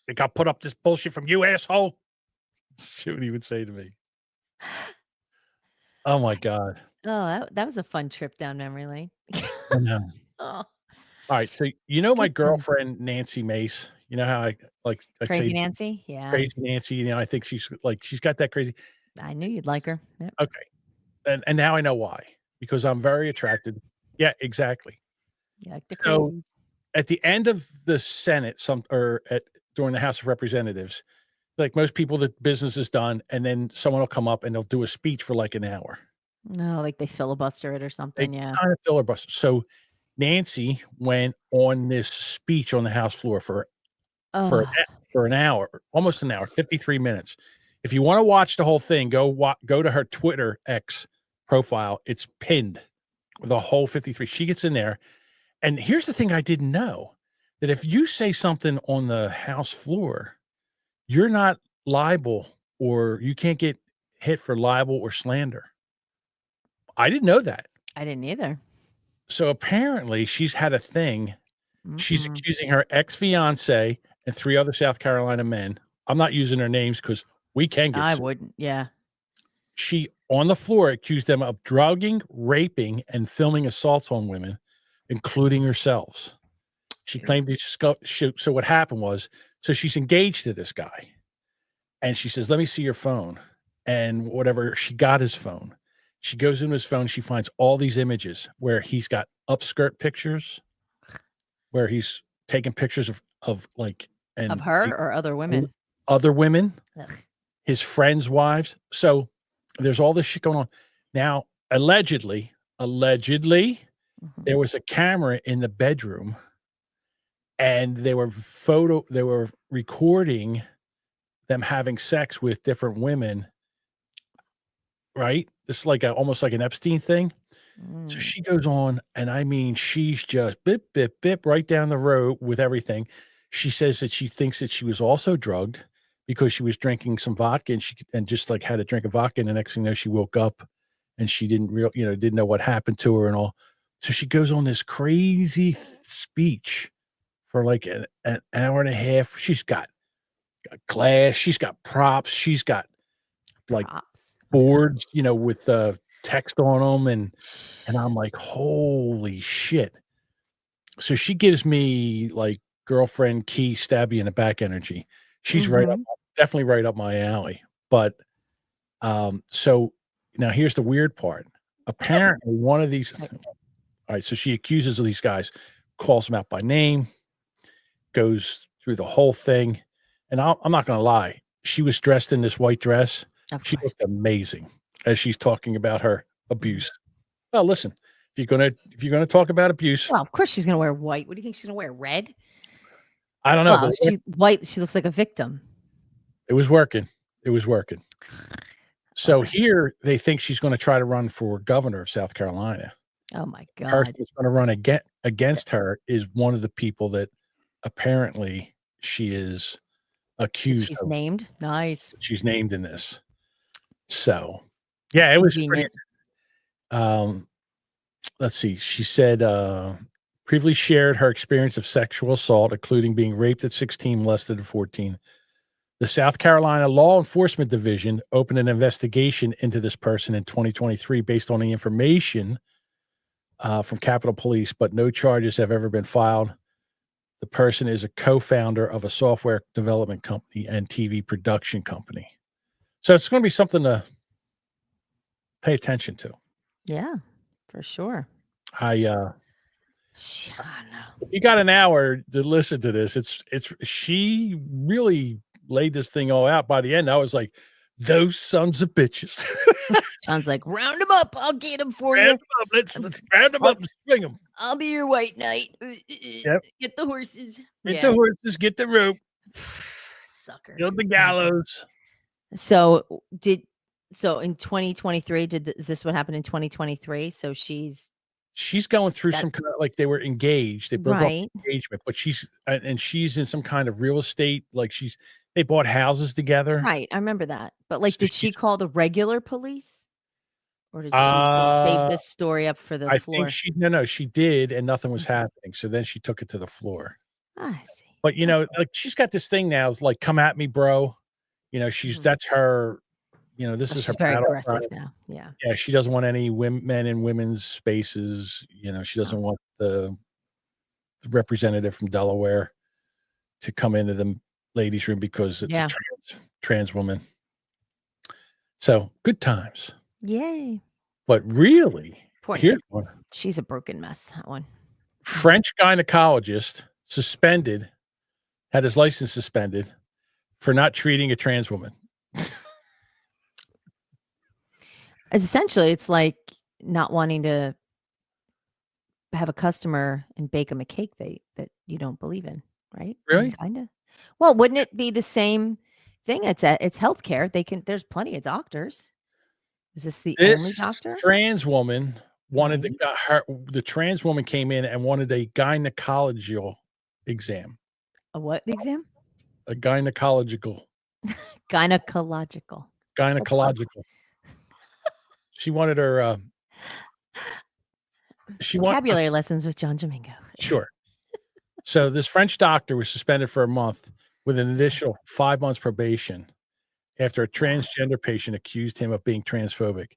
Think I'll put up this bullshit from you, asshole? See what he would say to me. Oh my God. Oh, that was a fun trip down memory lane. I know. Oh, All right. So my good times. girlfriend, Nancy Mace, you know how I Crazy say Nancy? Yeah. crazy Nancy, I think she's got that crazy. I knew you'd like her. Yep. Okay. And now I know why. Because I'm very attracted. Yeah, exactly. You like the So crazies. at the end of the Senate, during the House of Representatives, like most people, the business is done, and then someone will come up and they'll do a speech for like an hour. No, like they filibuster it or They something. Yeah. kind of filibuster. So Nancy went on this speech on the House floor for Oh, an hour, almost an hour, 53 minutes. If you want to watch the whole thing, go to her Twitter X profile. It's pinned with a whole 53. She gets in there. And here's the thing I didn't know, that if you say something on the House floor, you're not liable, or you can't get hit for libel or slander. I didn't know that. I didn't either. So apparently she's had a thing. She's accusing her ex-fiance and 3 other South Carolina men. I'm not using their names because we can get I sued. wouldn't. Yeah. She, on the floor, accused them of drugging, raping, and filming assaults on women, including herself. She claimed so what happened was, so she's engaged to this guy, and she says, "Let me see your phone." And whatever, she got his phone. She goes into his phone. She finds all these images where he's got upskirt pictures, where he's taking pictures of her or other women? Other women, Ugh. his friends' wives. So there's all this shit going on. Now, allegedly, there was a camera in the bedroom, and they were recording them having sex with different women. Right? It's like almost like an Epstein thing. So she goes on, and I mean, she's just bip, bip, bip right down the road with everything. She says that she thinks that she was also drugged because she was drinking some vodka, and just like had a drink of vodka, and the next thing you know, she woke up and she didn't know what happened to her and all. So she goes on this crazy speech for like an hour and a half. She's got glass, she's got props, she's got like boards, with text on them, and I'm like, holy shit. So she gives me like girlfriend key, stab you in the back energy. She's definitely right up my alley. But so now here's the weird part. Apparently one of these, all right, so she accuses of these guys, calls them out by name, goes through the whole thing. And I'm not going to lie. She was dressed in this white dress. She looked amazing as she's talking about her abuse. Well, listen, if you're gonna talk about abuse, well, of course she's gonna wear white. What do you think she's gonna wear? Red? I don't know. Well, white. She looks like a victim. It was working. So here they think she's going to try to run for governor of South Carolina. Oh my God! The person that's going to run against her is one of the people that apparently she is accused She's of. named. Nice. She's named in this. So, yeah, That's it was pretty. convenient. Let's see. She said, previously shared her experience of sexual assault, including being raped at 16, molested at 14. The South Carolina Law Enforcement Division opened an investigation into this person in 2023 based on the information from Capitol Police, but no charges have ever been filed. The person is a co-founder of a software development company and TV production company. So it's going to be something to pay attention to. Yeah, for sure. I know. You got an hour to listen to this. She really laid this thing all out. By the end, I was like, those sons of bitches. Sounds like round them up. I'll get them for you. Round them up. Let's round them up and swing them. I'll be your white knight. Yep. Get the horses. Get the horses. Get the rope. Suckers. Build the gallows. So in 2023, is this what happened in 2023? So she's going through some kind of, like, they were engaged. They broke off right. engagement, but she's in some kind of real estate. Like they bought houses together. Right. I remember that. But like, So did she call the regular police? Or did she just save this story up for the floor? Think she did, and nothing was happening. So then she took it to the floor. I see. But like, she's got this thing now. It's like, come at me, bro. That's her. This is her. She's very aggressive now. Yeah. Yeah. She doesn't want any men in women's spaces. She doesn't want the representative from Delaware to come into the ladies' room because it's a trans woman. So good times. Yay. But really, here's one. She's a broken mess, that one. French gynecologist had his license suspended for not treating a trans woman. Essentially, it's like not wanting to have a customer and bake them a cake that you don't believe in, right? Really? Kind of. Well, wouldn't it be the same thing? It's healthcare. There's plenty of doctors. Is this the only doctor? Trans woman wanted the trans woman came in and wanted a gynecological exam. A what exam? A gynecological. Gynecological. She wanted her vocabulary lessons with John Domingo. Sure. So this French doctor was suspended for a month with an additional 5 months probation after a transgender patient accused him of being transphobic.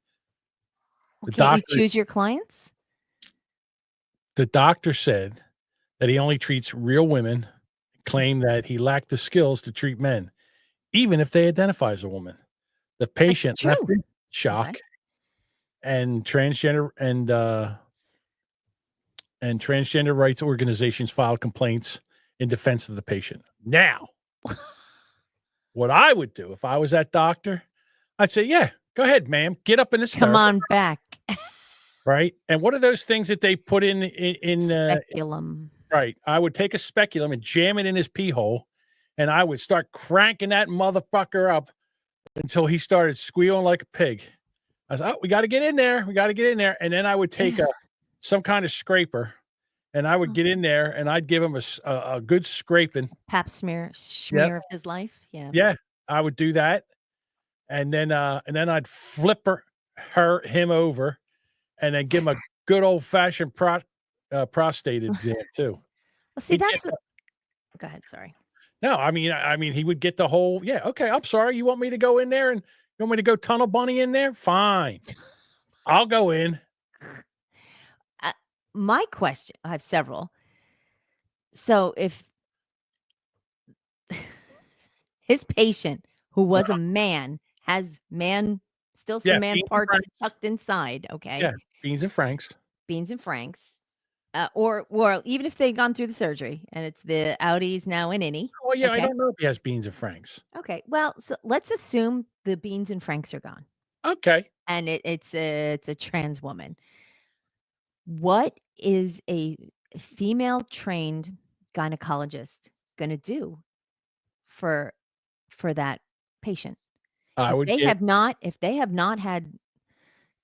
Can't you choose your clients? The doctor said that he only treats real women, claimed that he lacked the skills to treat men, even if they identify as a woman. The patient left in shock, and transgender rights organizations filed complaints in defense of the patient. Now, what I would do if I was that doctor, I'd say, yeah, go ahead, ma'am. Get up in the Come on back. Right. And what are those things that they put in speculum? Right. I would take a speculum and jam it in his pee hole, and I would start cranking that motherfucker up until he started squealing like a pig. I said, we got to get in there. And then I would take some kind of scraper, and I would get in there, and I'd give him a good scraping. Pap smear of his life. Yeah. Yeah. I would do that. And then I'd flip him over, and then give him a good old fashioned prostate exam too. Well, see, that's what. Go ahead. Sorry. No, I mean, he would get the whole. Yeah. Okay. I'm sorry. You want me to go in there, and you want me to go tunnel bunny in there? Fine. I'll go in. My question, I have several. So if his patient, who was a man, has still some man parts tucked inside, okay? Yeah, beans and franks. Or even if they'd gone through the surgery and it's the outies now in innie. Oh yeah, okay? I don't know if he has beans and franks. Okay, well, so let's assume the beans and franks are gone. Okay. And it's a trans woman. What is a female trained gynecologist going to do for that patient? If they have not had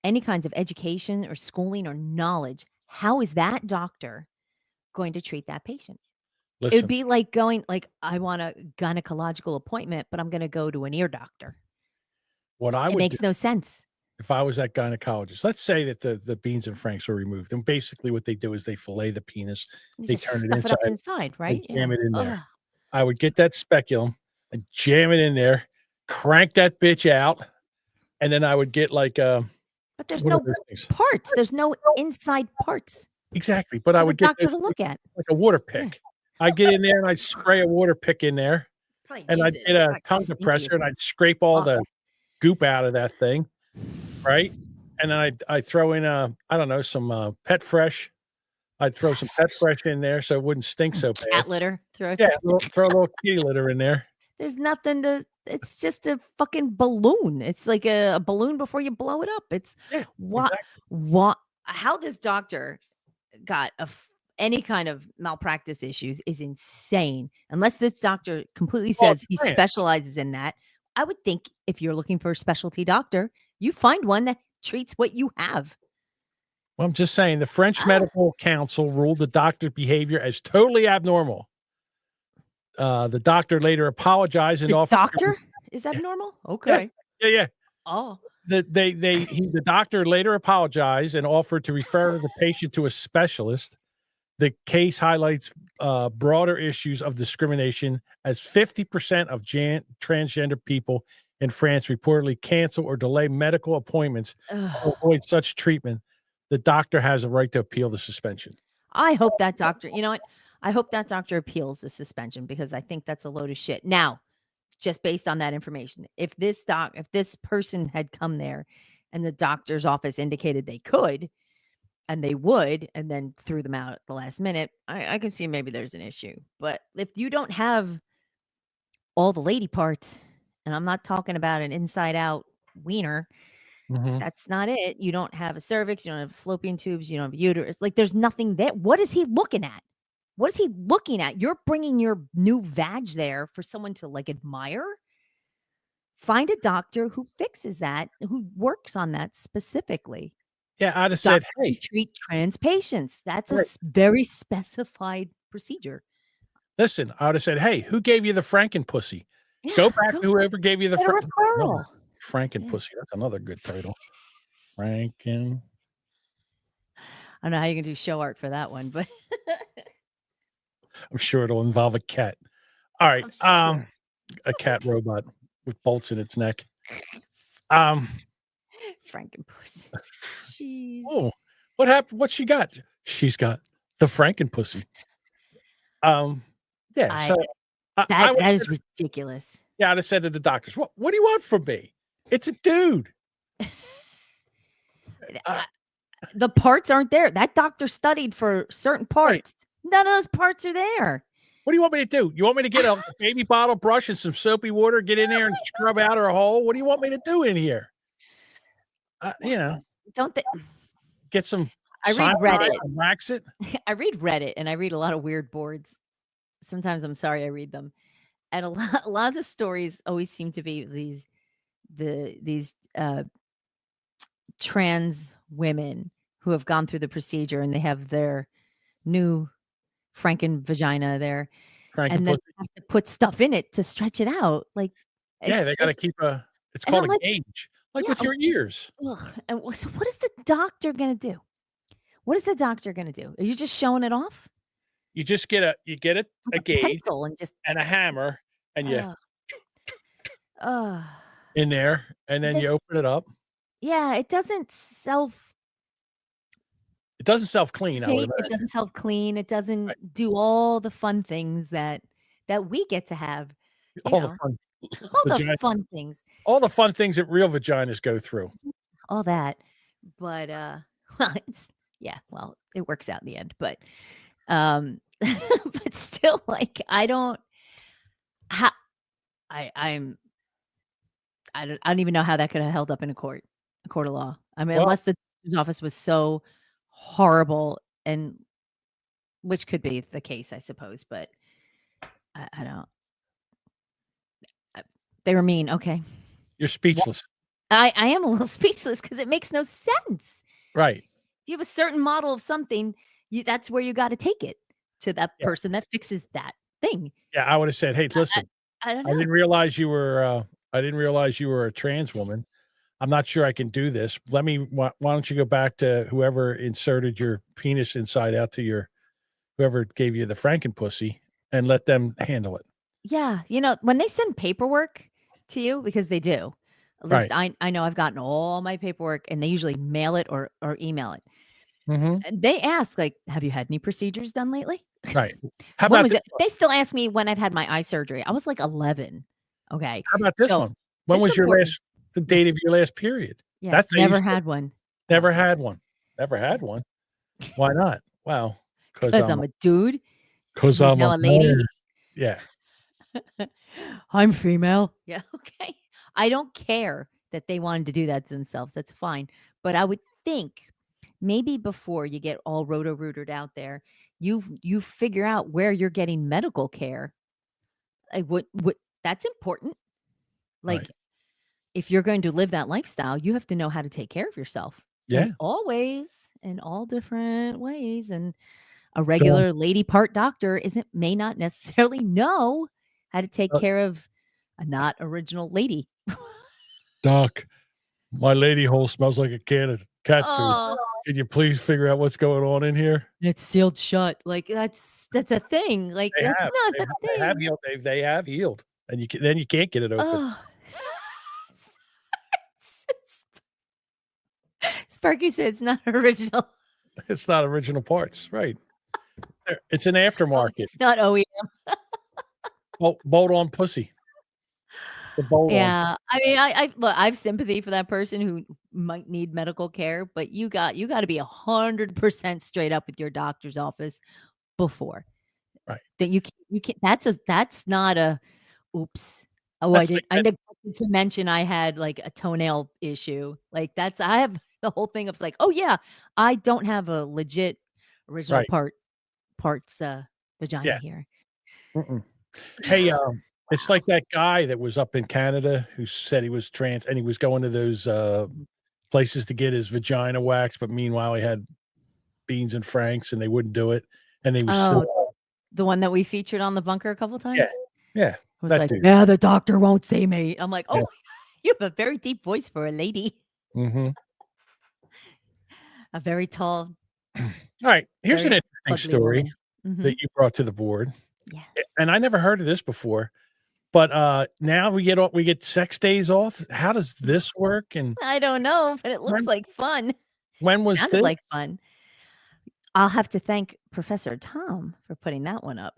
any kinds of education or schooling or knowledge, how is that doctor going to treat that patient? It would be like going, like, I want a gynecological appointment, but I'm going to go to an ear doctor. What I It would do makes no sense. if I was that gynecologist, let's say that the beans and franks were removed, and basically what they do is they fillet the penis, You they just turn it stuff it up inside, inside, they right? jam Yeah. it in there. Ugh. I would get that speculum and jam it in there, crank that bitch out, and then I would get like, But there's what are no those things? parts. There's no inside parts Exactly, but I for the would get doctor those to look at. like a water Yeah. pick. I'd get in there and I'd spray a water pick in there, Probably and use I'd it. get It's a probably tongue stinky compressor, as and I'd scrape all fuck. the goop out of that thing, right? And then I'd throw in, I don't know, some, Pet Fresh. I'd throw some Pet Fresh in there so it wouldn't stink so bad. Cat litter. Throw it. Yeah, throw a little kitty litter in there. There's nothing to. It's just a fucking balloon. It's like a balloon before you blow it up. It's Yeah, what exactly. what how this doctor got any kind of malpractice issues is insane. Unless this doctor completely Well, says he France. specializes in that, I would think if you're looking for a specialty doctor, you find one that treats what you have. Well, I'm just saying the French Ah. Medical Council ruled the doctor's behavior as totally abnormal. The doctor later apologized and The offered doctor is abnormal? Okay. yeah. Oh. The doctor later apologized and offered to refer the patient to a specialist. The case highlights broader issues of discrimination, as 50% of transgender people in France reportedly cancel or delay medical appointments to avoid such treatment. The doctor has a right to appeal the suspension. I hope that doctor, you know what? I hope that doctor appeals the suspension, because I think that's a load of shit. Now, just based on that information, if this person had come there and the doctor's office indicated they could and they would, and then threw them out at the last minute, I can see maybe there's an issue. But if you don't have all the lady parts, and I'm not talking about an inside out wiener, that's not it. You don't have a cervix, you don't have fallopian tubes, you don't have a uterus. Like, there's nothing there. What is he looking at? What is he looking at? You're bringing your new vag there for someone to, like, admire? Find a doctor who fixes that, who works on that specifically. Yeah, I'd have said, Doctors who hey, treat trans patients. That's a Right. very specified procedure. listen, I would have said, hey, who gave you the Franken pussy? Yeah, Go back to whoever gave you the get a referral. Franken Yeah. pussy. That's another good title. Franken. I don't know how you can do show art for that one, but I'm sure it'll involve a cat. All right. I'm sure. A cat robot with bolts in its neck. Frankenpuss. Jeez. Oh, what happened? What she got? She's got the Franken pussy. Yeah. So That is ridiculous. yeah, I'd have said to the doctors, what do you want from me? It's a dude. The parts aren't there. That doctor studied for certain parts. None of those parts are there. What do you want me to do? You want me to get a baby bottle brush and some soapy water, get in there and scrub out her hole? What do you want me to do in here? Don't they? Get some. I read Reddit. And wax it. I read Reddit, and I read a lot of weird boards. Sometimes I'm sorry I read them, and a lot of the stories always seem to be these trans women who have gone through the procedure and they have their new Franken vagina there, and then have to put stuff in it to stretch it out. Like, Yeah, they got to keep a. It's called a gauge, like with your ears. And so, what is the doctor gonna do? What is the doctor gonna do? Are you just showing it off? You just get a gauge and a hammer, and you Oh. in there, and then you open it up. Yeah, it doesn't It doesn't self-clean. it doesn't self-clean. It doesn't do all the fun things that we get to have. All the fun. The fun things. All the fun things that real vaginas go through. All that. But well, well, it works out in the end. But but still, like, I don't even know how that could have held up in a court of law. I mean, unless the office was so horrible, and which could be the case, I suppose, but I don't. They were mean. Okay. You're speechless. I am a little speechless because it makes no sense. Right. If you have a certain model of something, that's where you got to take it. to that Yeah. person that fixes that thing. Yeah, I would have said, "Hey, listen, I don't I know. didn't realize you were a trans woman. I'm not sure I can do this. Why don't you go back to whoever inserted your penis inside out to whoever gave you the Frankenpussy and let them handle it." Yeah, when they send paperwork to you, because they do. At least Right. I know I've gotten all my paperwork, and they usually mail it or email it. Mhm. And they ask, like, "Have you had any procedures done lately?" Right. How When about was this it? one? They still ask me when I've had my eye surgery. I was like 11. Okay. How about this So one? When it's was important. the Yes. date of your last period? Yes. That's Never easy. had one. Never had one. Never had one. Why not? Well, because 'Cause I'm a dude who's I'm a now a lady. man. Yeah. I'm female. Yeah, okay. I don't care that they wanted to do that to themselves. That's fine. But I would think maybe before you get all roto-rootered out there, you figure out where you're getting medical care. Like what that's important. Right. Like if you're going to live that lifestyle, you have to know how to take care of yourself Yeah. in all different ways. And a Don't regular lady part doctor may not necessarily know how to take uh, care of a not original lady. Doc, my lady hole smells like a can of cat food. Oh, Can you please figure out what's going on in here? it's sealed shut. Like that's a thing. Like They that's have. not a They have thing. healed. They have healed, and then you can't get it open. Oh. Sparky said it's not original. It's not original parts, right? It's an Oh, aftermarket. it's not OEM. Bolt on pussy. The bolt on. Yeah. I mean, I look, I have sympathy for that person who might need medical care, but you got to be 100% straight up with your doctor's office before. Right. That you can't that's not a oops. Oh, That's like I that. neglected to mention I had like a toenail issue. Like I have the whole thing of like, oh yeah, I don't have a legit original Right. parts vagina Yeah. here. Mm-mm. Hey, it's like that guy that was up in Canada who said he was trans and he was going to those places to get his vagina waxed, but meanwhile he had beans and franks and they wouldn't do it. And he was so Oh, the one that we featured on the bunker a couple yeah, times? yeah, Was that like, dude. "Yeah, the doctor won't see me." I'm like, Yeah. "Oh, you have a very deep voice for a lady." Mhm. A very tall, All right, here's an very interesting ugly story woman. Mhm. that you brought to the board, Yes. and I never heard of this before, but now we get sex days off. How does this work, and I don't know, but it looks when like fun. when was Sounded this? like fun. I'll have to thank Professor Tom for putting that one up.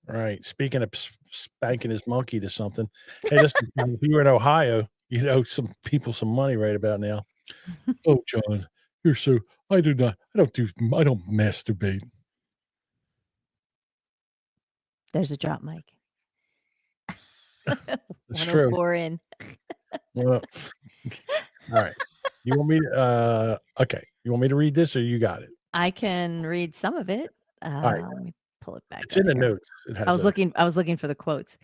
Right, speaking of spanking his monkey to something. Hey, listen, if you were in Ohio, you'd owe some people some money right about now. "Oh, John, you're so I don't masturbate." There's a drop mic. It's true. 104 in. Well, alright. You want me to, okay. You want me to read this or you got it? I can read some of it. Alright. Let me pull it back It's up in the here. notes. It has I was looking for the quotes.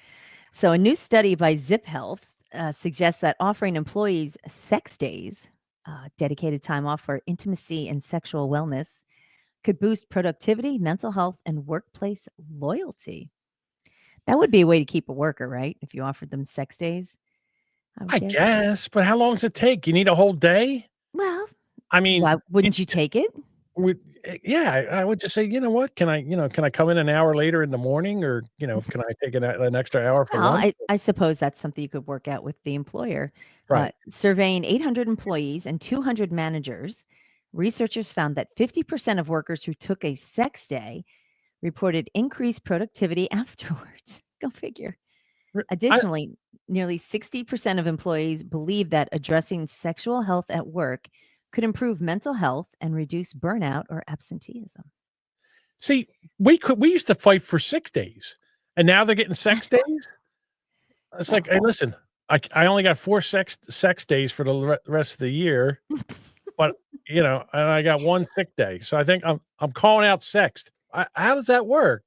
So, a new study by Zip Health suggests that offering employees sex days, dedicated time off for intimacy and sexual wellness, could boost productivity, mental health, and workplace loyalty. That would be a way to keep a worker, right? If you offered them sex days, I would I guess. guess, but how long does it take? You need a whole day? Well, I mean, why it wouldn't you take it? would yeah, I would just say, "You know what? Can I come in an hour later in the morning or, can I take an extra hour for Well, lunch?" I suppose that's something you could work out with the employer. Right. Surveying 800 employees and 200 managers, researchers found that 50% of workers who took a sex day reported increased productivity afterwards. Go figure. R I Additionally, nearly 60% of employees believe that addressing sexual health at work could improve mental health and reduce burnout or absenteeism. see, we used to fight for 6 days, and now they're getting sex days? It's like, Well, "Hey, listen, I only got 4 sex days for the rest of the year, but, and I got 1 sick day, so I think I'm calling out sext." How does that work?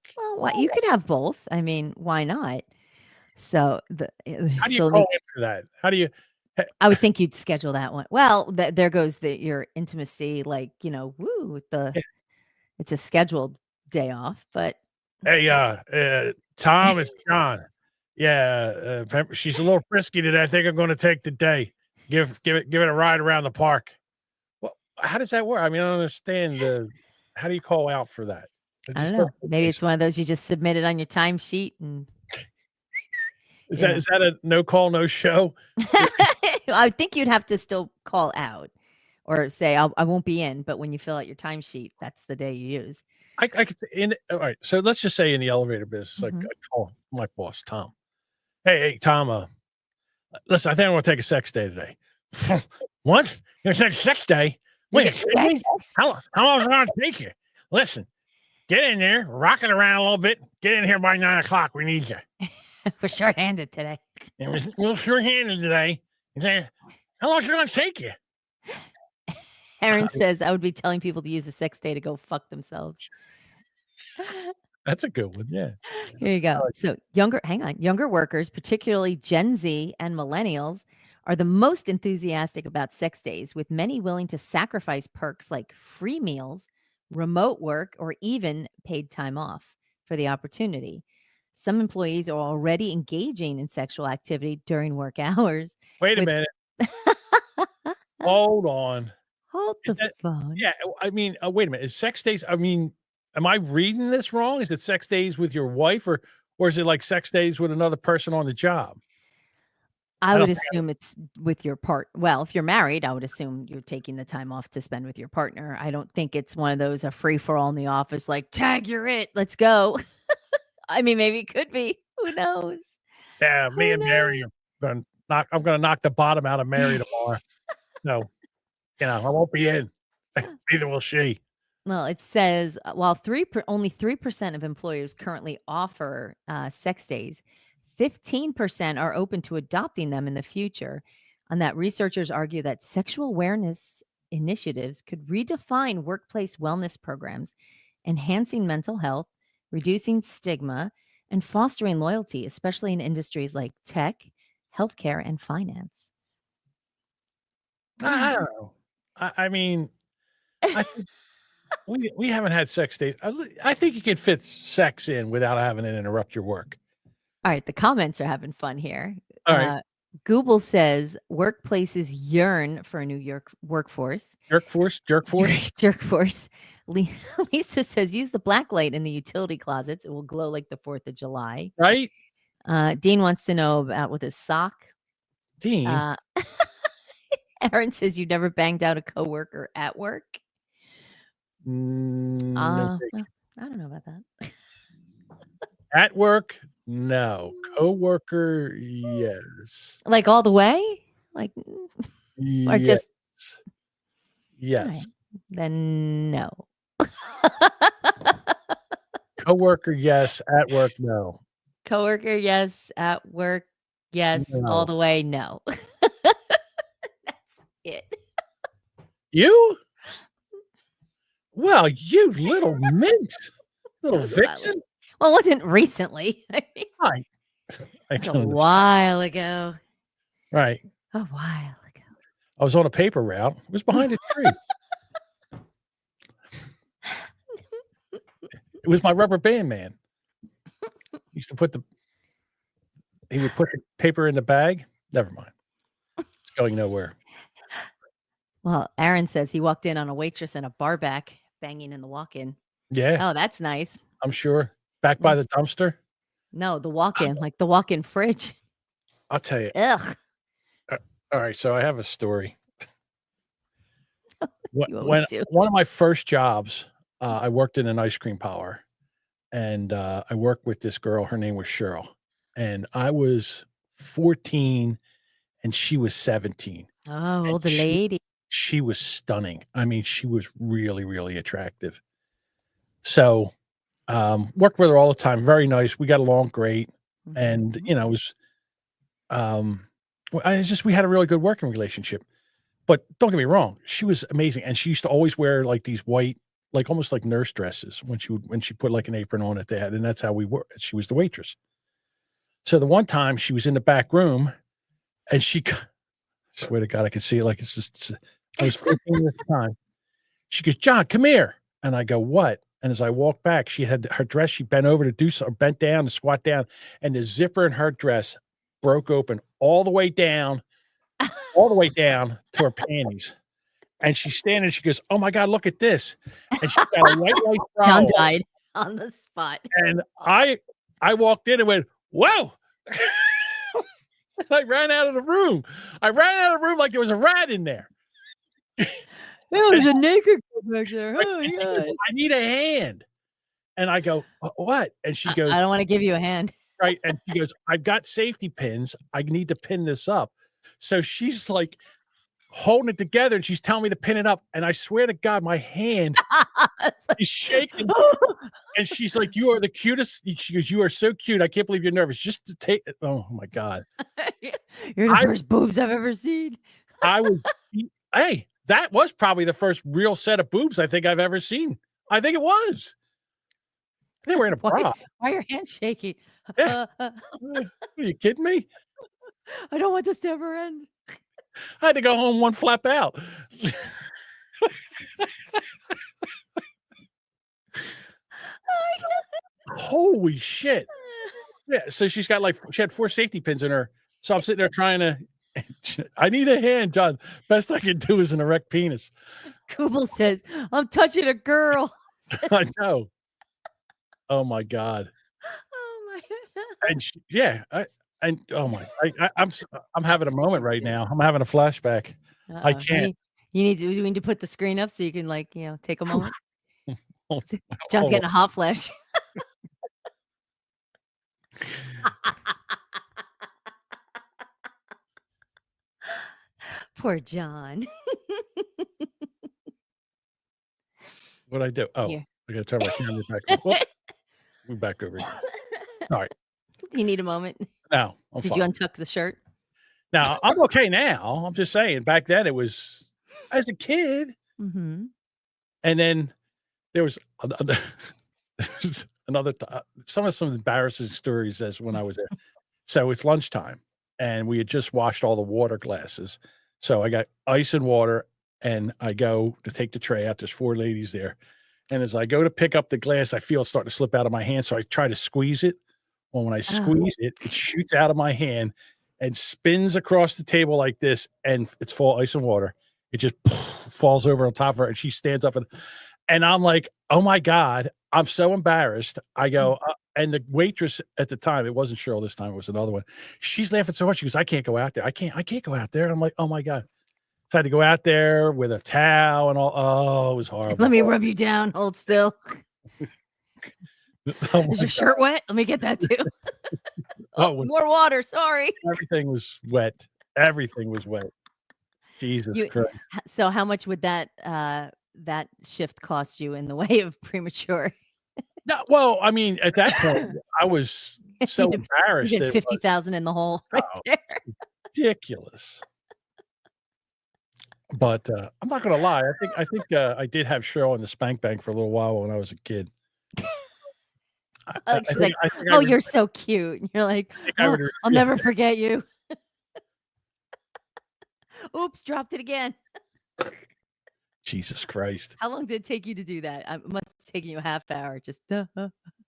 you could have both. I mean, why not? So How do you so let call me in for that? How do you he I would think you'd schedule that one. Well, there goes your intimacy, like, woo, yeah, it's a scheduled day off, but Hey, Tom, it's John. Yeah, she's a little frisky today. I think I'm going to take the day. Give it a ride around the park. Well, how does that work? I mean, I don't understand how do you call out for that? I don't know. Maybe it's one of those you just submit it on your timesheet and is that a no call, no show? I think you'd have to still call out or say I won't be in, but when you fill out your timesheet, that's the day you use. I could all right. So let's just say in the elevator business, like I call my boss, Tom. Hey, Tom. Listen, I think I'm going to take a sex day today. What? You're going to take a sex day? Wait, how long is it going to take you? Listen, get in there, rock it around a little bit. Get in here by 9 o'clock. We need you. We're short-handed today. We're a little short-handed today. How long is it going to take you? Aaron says I would be telling people to use a sex day to go fuck themselves. That's a good one. Yeah. Here you go. So younger workers, particularly Gen Z and millennials, are the most enthusiastic about sex days, with many willing to sacrifice perks like free meals, remote work, or even paid time off for the opportunity. Some employees are already engaging in sexual activity during work hours. Wait a minute. Hold on. Hold the phone. Yeah, I mean, wait a minute. Is sex days? I mean, am I reading this wrong? Is it sex days with your wife, or is it like sex days with another person on the job? I would assume it's with your Well, if you're married, I would assume you're taking the time off to spend with your partner. I don't think it's one of those a free for all in the office, like tag, you're it. Let's go. I mean, maybe it could be. Who knows? Yeah, me and Mary I'm going to knock the bottom out of Mary tomorrow. No, I won't be in. Neither will she. Well, it says while only 3% of employers currently offer sex days, 15% are open to adopting them in the future. On that, researchers argue that sexual awareness initiatives could redefine workplace wellness programs, enhancing mental health, reducing stigma, and fostering loyalty, especially in industries like tech, healthcare, and finance. I don't know. I mean, I think we haven't had sex days. I think you can fit sex in without having it interrupt your work. All right, the comments are having fun here. All right. Google says workplaces yearn for a new workforce. Jerk force. Lisa says use the black light in the utility closets. It will glow like the 4th of July. Right. Dean wants to know about with his sock. Dean. Aaron says you never banged out a coworker at work. No, well, I don't know about that. At work, no. Coworker, yes. Like all the way? Like or just yes. Right. Then no. Coworker, yes. At work, no. Coworker, yes. At work, yes. No. All the way, no. That's it. You? Well, you little minx, little vixen. Well, it wasn't recently. Right. A while ago. Right. A while ago. I was on a paper route. It was behind a tree. It was my rubber band man. He used to he would put the paper in the bag. Never mind. It's going nowhere. Well, Aaron says he walked in on a waitress and a bar back banging in the walk-in. Yeah. Oh, that's nice. I'm sure. Back by the dumpster? No, the walk-in, like the walk-in fridge. I'll tell you. Ugh. All right, so I have a story. When one of my first jobs, I worked in an ice cream parlor, and I worked with this girl. Her name was Cheryl, and I was 14, and she was 17. Oh, older lady. She was stunning. I mean, she was really, really attractive. So, worked with her all the time. Very nice. We got along great. And, it was, we had a really good working relationship, but don't get me wrong. She was amazing. And she used to always wear like these white, like almost like nurse dresses when she put like an apron on at the head. And that's how we were. She was the waitress. So the one time she was in the back room and I swear to God, I could see it like it's just, I was 14 at the time. She goes, "John, come here." And I go, "What?" And as I walked back, she had her dress, she bent over to do something, bent down to squat down, and the zipper in her dress broke open all the way down to her panties. And she's standing, she goes, "Oh my God, look at this." And she's got a white John towel. died on the spot. And I walked in and went, "Whoa." And I ran out of the room. I ran out of the room like there was a rat in there. There was a naked girl back there. Oh, And she yeah. goes, "I need a hand." And I go, "What?" And she goes, I don't want to give you a hand. right. And she goes, "I've got safety pins. I need to pin this up." So she's like holding it together and she's telling me to pin it up. And I swear to God, my hand is shaking. And she's like, "You are the cutest." She goes, "You are so cute. I can't believe you're nervous. Just to take it." Oh my God. You're the first boobs I've ever seen. Hey, that was probably the first real set of boobs I think I've ever seen. I think it was. They were in a bra. Why are your hands shaky? Yeah. Are you kidding me? I don't want this to ever end. I had to go home one flap out. Holy shit. Yeah, so she had 4 safety pins in her. So I'm sitting there trying to, I need a hand, John. Best I can do is an erect penis. Kubel says, "I'm touching a girl." I know. Oh my God. Oh my God. And I'm having a moment right now. I'm having a flashback. I can't. You need to put the screen up so you can take a moment. John's getting a hot flash. Poor John. What'd I do? Oh, Here. I gotta turn my camera back. We're back over here. All right. You need a moment. No, I'm Did fine. you untuck the shirt? Now, I'm okay now. I'm just saying, back then it was as a kid. Mm-hmm. And then there was another some embarrassing stories as when I was there. So it's lunchtime and we had just washed all the water glasses. So I got ice and water and I go to take the tray out. There's 4 ladies there. And as I go to pick up the glass, I feel it starting to slip out of my hand. So I try to squeeze it. Well, when I squeeze it, it shoots out of my hand and spins across the table like this. And it's full of ice and water. It just falls over on top of her. And she stands up and I'm like, "Oh my God, I'm so embarrassed." I go, and the waitress at the time, it wasn't Cheryl this time, it was another one. She's laughing so much. She goes, "I can't go out there. I can't go out there." And I'm like, "Oh my God." So I had to go out there with a towel and all. Oh, it was horrible. Let me rub you down. Hold still. Oh Is your shirt wet? Let me get that too. More water. Sorry. Everything was wet. Everything was wet. Jesus Christ. So how much would that shift cost you in the way of premature? No, well, I mean, at that point, I was so embarrassed. You did 50,000 in the hole right there. Ridiculous. But I'm not gonna lie. I think I did have Cheryl in the spank bank for a little while when I was a kid. She's like, "Oh, you're so cute." And you're like, "Oh, I'll never forget you." Oops, dropped it again. Jesus Christ. How long did it take you to do that? It must have taken you a half hour. Just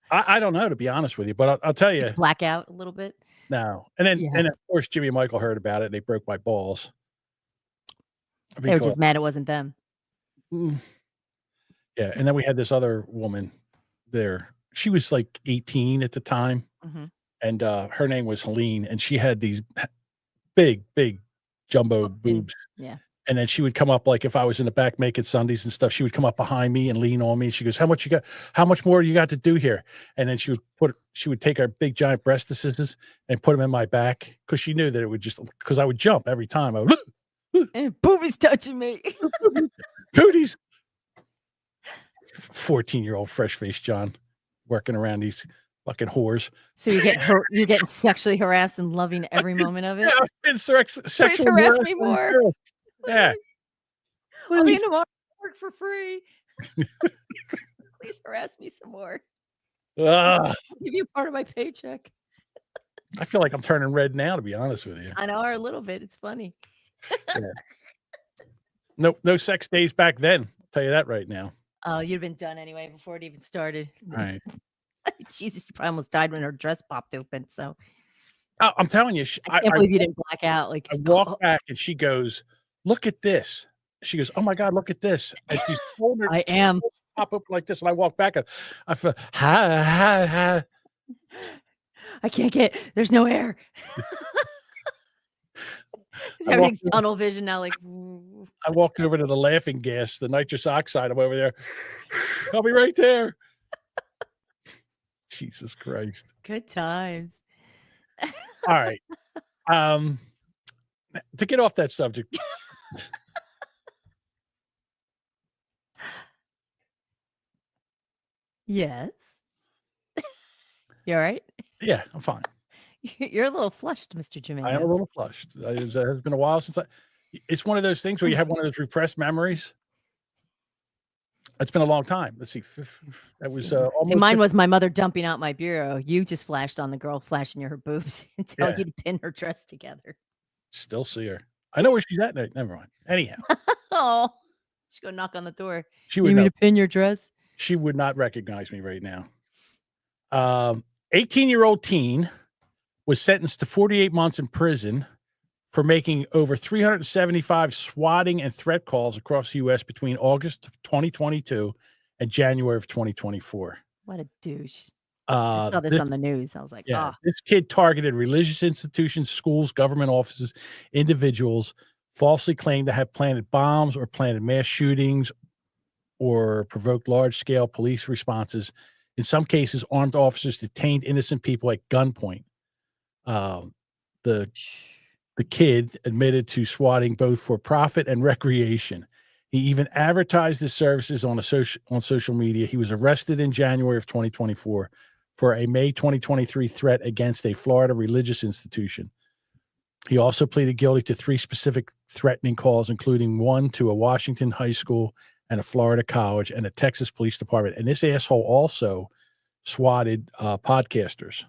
I don't know, to be honest with you, but I'll tell you. Blackout a little bit. No. And then and of course Jimmy and Michael heard about it. They broke my balls. They were just mad it wasn't them. Yeah. And then we had this other woman there. She was like 18 at the time. Mm-hmm. And her name was Helene. And she had these big jumbo boobs. Yeah. And then she would come up, like if I was in the back making Sundays and stuff, she would come up behind me and lean on me. She goes, "How much more you got to do here?" And then she would take her big giant breast scissors and put them in my back. Cause she knew that it would cause I would jump every time. I would, and boobies touching me. Booties. 14-year-old fresh-faced John working around these fucking whores. So you're getting sexually harassed and loving every moment of it. Yeah, it's sexually Please harass me more. Yeah. I'll be in tomorrow. Work for free. Please harass me some more. I'll give you part of my paycheck. I feel like I'm turning red now, to be honest with you. I know, a little bit. It's funny. Yeah. No sex days back then. I'll tell you that right now. Oh, you'd have been done anyway before it even started. Right. Jesus, you probably almost died when her dress popped open. So I'm telling you, I can't believe you didn't black out. Like I walked back and she goes, "Look at this." She goes, "Oh my God, look at this." And she's holding her I am. pop up like this. And I walk back and I feel, ha. I can't get. There's no air. Everything's tunnel vision now. Like I walked over to the laughing gas, the nitrous oxide. I'm over there. I'll be right there. Jesus Christ. good times. All right. To get off that subject. Yes. You all right? Yeah, I'm fine. You're a little flushed, Mr. I am a Jermaine. little flushed. It has been a while since it's one of those things where you have one of those repressed memories. It's been a long time. Let's see. That was See, almost. mine was my mother dumping out my bureau. You just flashed on the girl flashing her boobs and telling you to pin her dress together. Still see her. I know where she's at. Never mind. Anyhow. Oh, she's going to knock on the door. She would You mean to pin your dress? She would not recognize me right now. 18-year-old teen was sentenced to 48 months in prison for making over 375 swatting and threat calls across the U.S. between August of 2022 and January of 2024. What a douche. I saw this on the news. I was like, This kid targeted religious institutions, schools, government offices, individuals, falsely claimed to have planted bombs or planted mass shootings or provoked large-scale police responses. In some cases, armed officers detained innocent people at gunpoint. The kid admitted to swatting both for profit and recreation. He even advertised his services on social media. He was arrested in January of 2024 for a May 2023 threat against a Florida religious institution. He also pleaded guilty to 3 specific threatening calls, including one to a Washington high school and a Florida college and a Texas police department. And this asshole also swatted podcasters.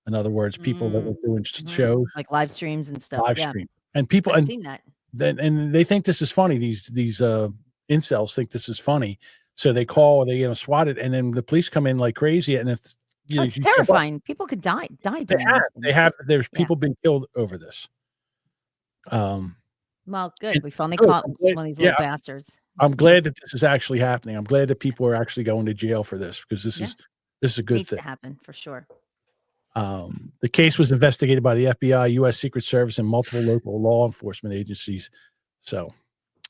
In other words, people that were doing shows, like live streams and stuff. Live stream. And people, I've seen that. And they think this is funny. These incels think this is funny, so they call, they swat it, and then the police come in like crazy. And if it's terrifying, people could die. They have. There's people been killed over this. Well, good. We finally caught one of these little bastards. I'm glad that this is actually happening. I'm glad that people are actually going to jail for this, because this is a good Needs thing. To happen for sure. The case was investigated by the FBI, U.S. Secret Service, and multiple local law enforcement agencies. So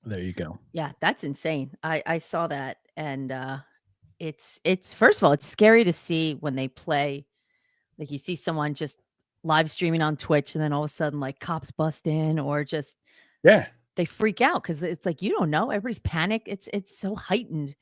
there you go. Yeah, that's insane. I saw that, and it's first of all, it's scary to see when they play. Like you see someone just live streaming on Twitch, and then all of a sudden, like cops bust in, or just they freak out because it's like you don't know. Everybody's panicked. It's so heightened.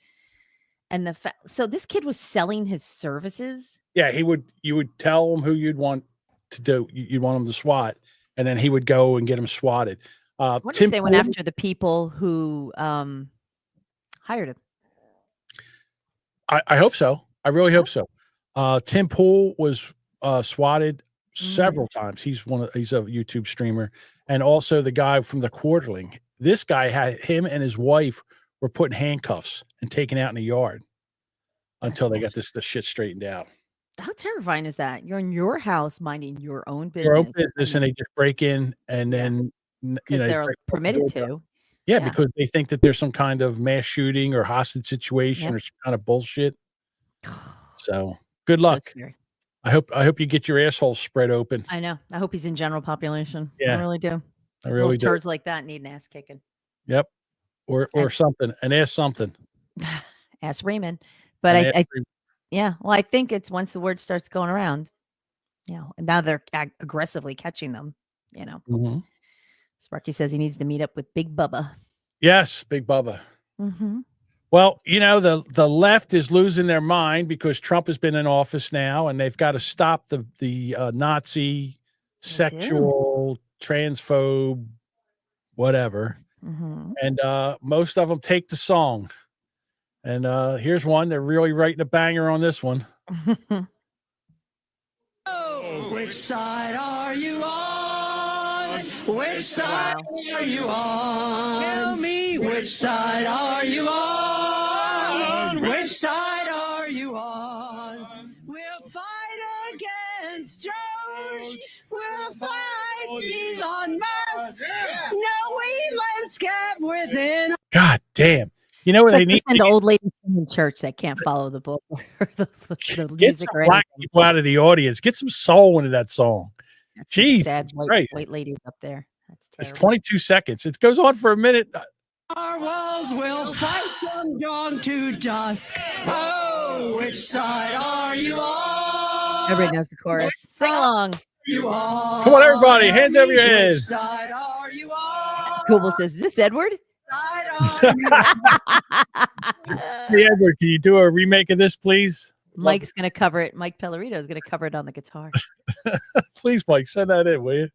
And so this kid was selling his services. Yeah, you would tell him who you'd want to do. You'd want him to swat, and then he would go and get him swatted. What if they went after the people who hired him? I hope so. I really hope so. Tim Pool was swatted several times. He's a YouTube streamer, and also the guy from the Quarterling. This guy had him and his wife were put in handcuffs and taken out in the yard until they got the shit straightened out. How terrifying is that? You're in your house minding your own business. Your own business, and they just break in, and then they're permitted to. Yeah, because they think that there's some kind of mass shooting or hostage situation or some kind of bullshit. So good luck. So scary. I hope you get your asshole spread open. I know. I hope he's in general population. Yeah, I really do. I really do. Turds like that need an ass kicking. Yep. Or something, an ass something. Ask Raymond. But I think it's once the word starts going around, and now they're aggressively catching them, Mm-hmm. Sparky says he needs to meet up with Big Bubba. Yes, Big Bubba. Mm-hmm. Well, the left is losing their mind because Trump has been in office now, and they've got to stop the Nazi, sexual, transphobe, whatever. Mm-hmm. And most of them take the song. And here's one. They're really writing a banger on this one. Oh, which side are you on? Which side are you on? Tell me, which side are you on? Which side are you on? We'll fight against George. We'll fight Elon Musk. No, we let's get within. God damn. You know what It's they like need? listen to old ladies in church that can't follow the book or the Get music some or black anything. people out of the audience. Get some soul into that song. That's some Jeez, sad Christ. white ladies up there. That's It's terrible. 22 seconds. It goes on for a minute. Our walls will fight from dawn to dusk. Oh, which side are you on? Everybody knows the chorus. Sing along. You on? Come on, everybody. Hands over your heads. Which side are you on? Google says, "Is this Edward?" Side are you Hey, Edward, can you do a remake of this, please? Mike's going to cover it. Mike Pellerito is going to cover it on the guitar. Please, Mike, send that in, will you?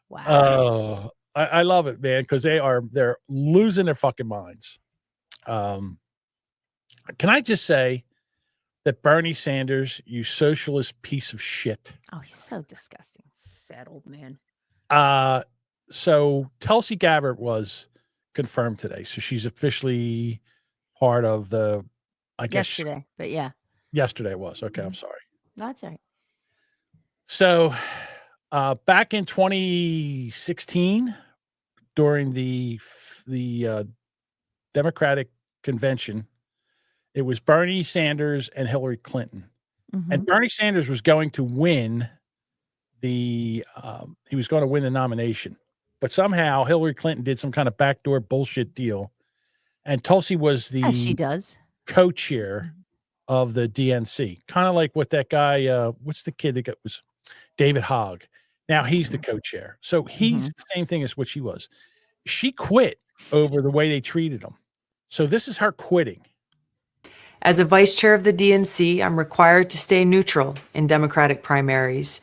Wow. Oh, I love it, man, because they're losing their fucking minds. Can I just say that Bernie Sanders, you socialist piece of shit. Oh, he's so disgusting. Sad old man. So Tulsi Gabbard was confirmed today. So she's officially part of the, I guess. Yesterday, but yeah. Yesterday it was. Okay, I'm sorry. That's all right. So back in 2016, during the Democratic convention, it was Bernie Sanders and Hillary Clinton. Mhm. And Bernie Sanders was going to win the nomination. But somehow Hillary Clinton did some kind of backdoor bullshit deal. And Tulsi was As she the does. co-chair of the DNC. Kind of like what that guy, what's the kid that was David Hogg. Now he's the co-chair. So he's the same thing as what she was. She quit over the way they treated him. So this is her quitting. As a vice chair of the DNC, I'm required to stay neutral in Democratic primaries,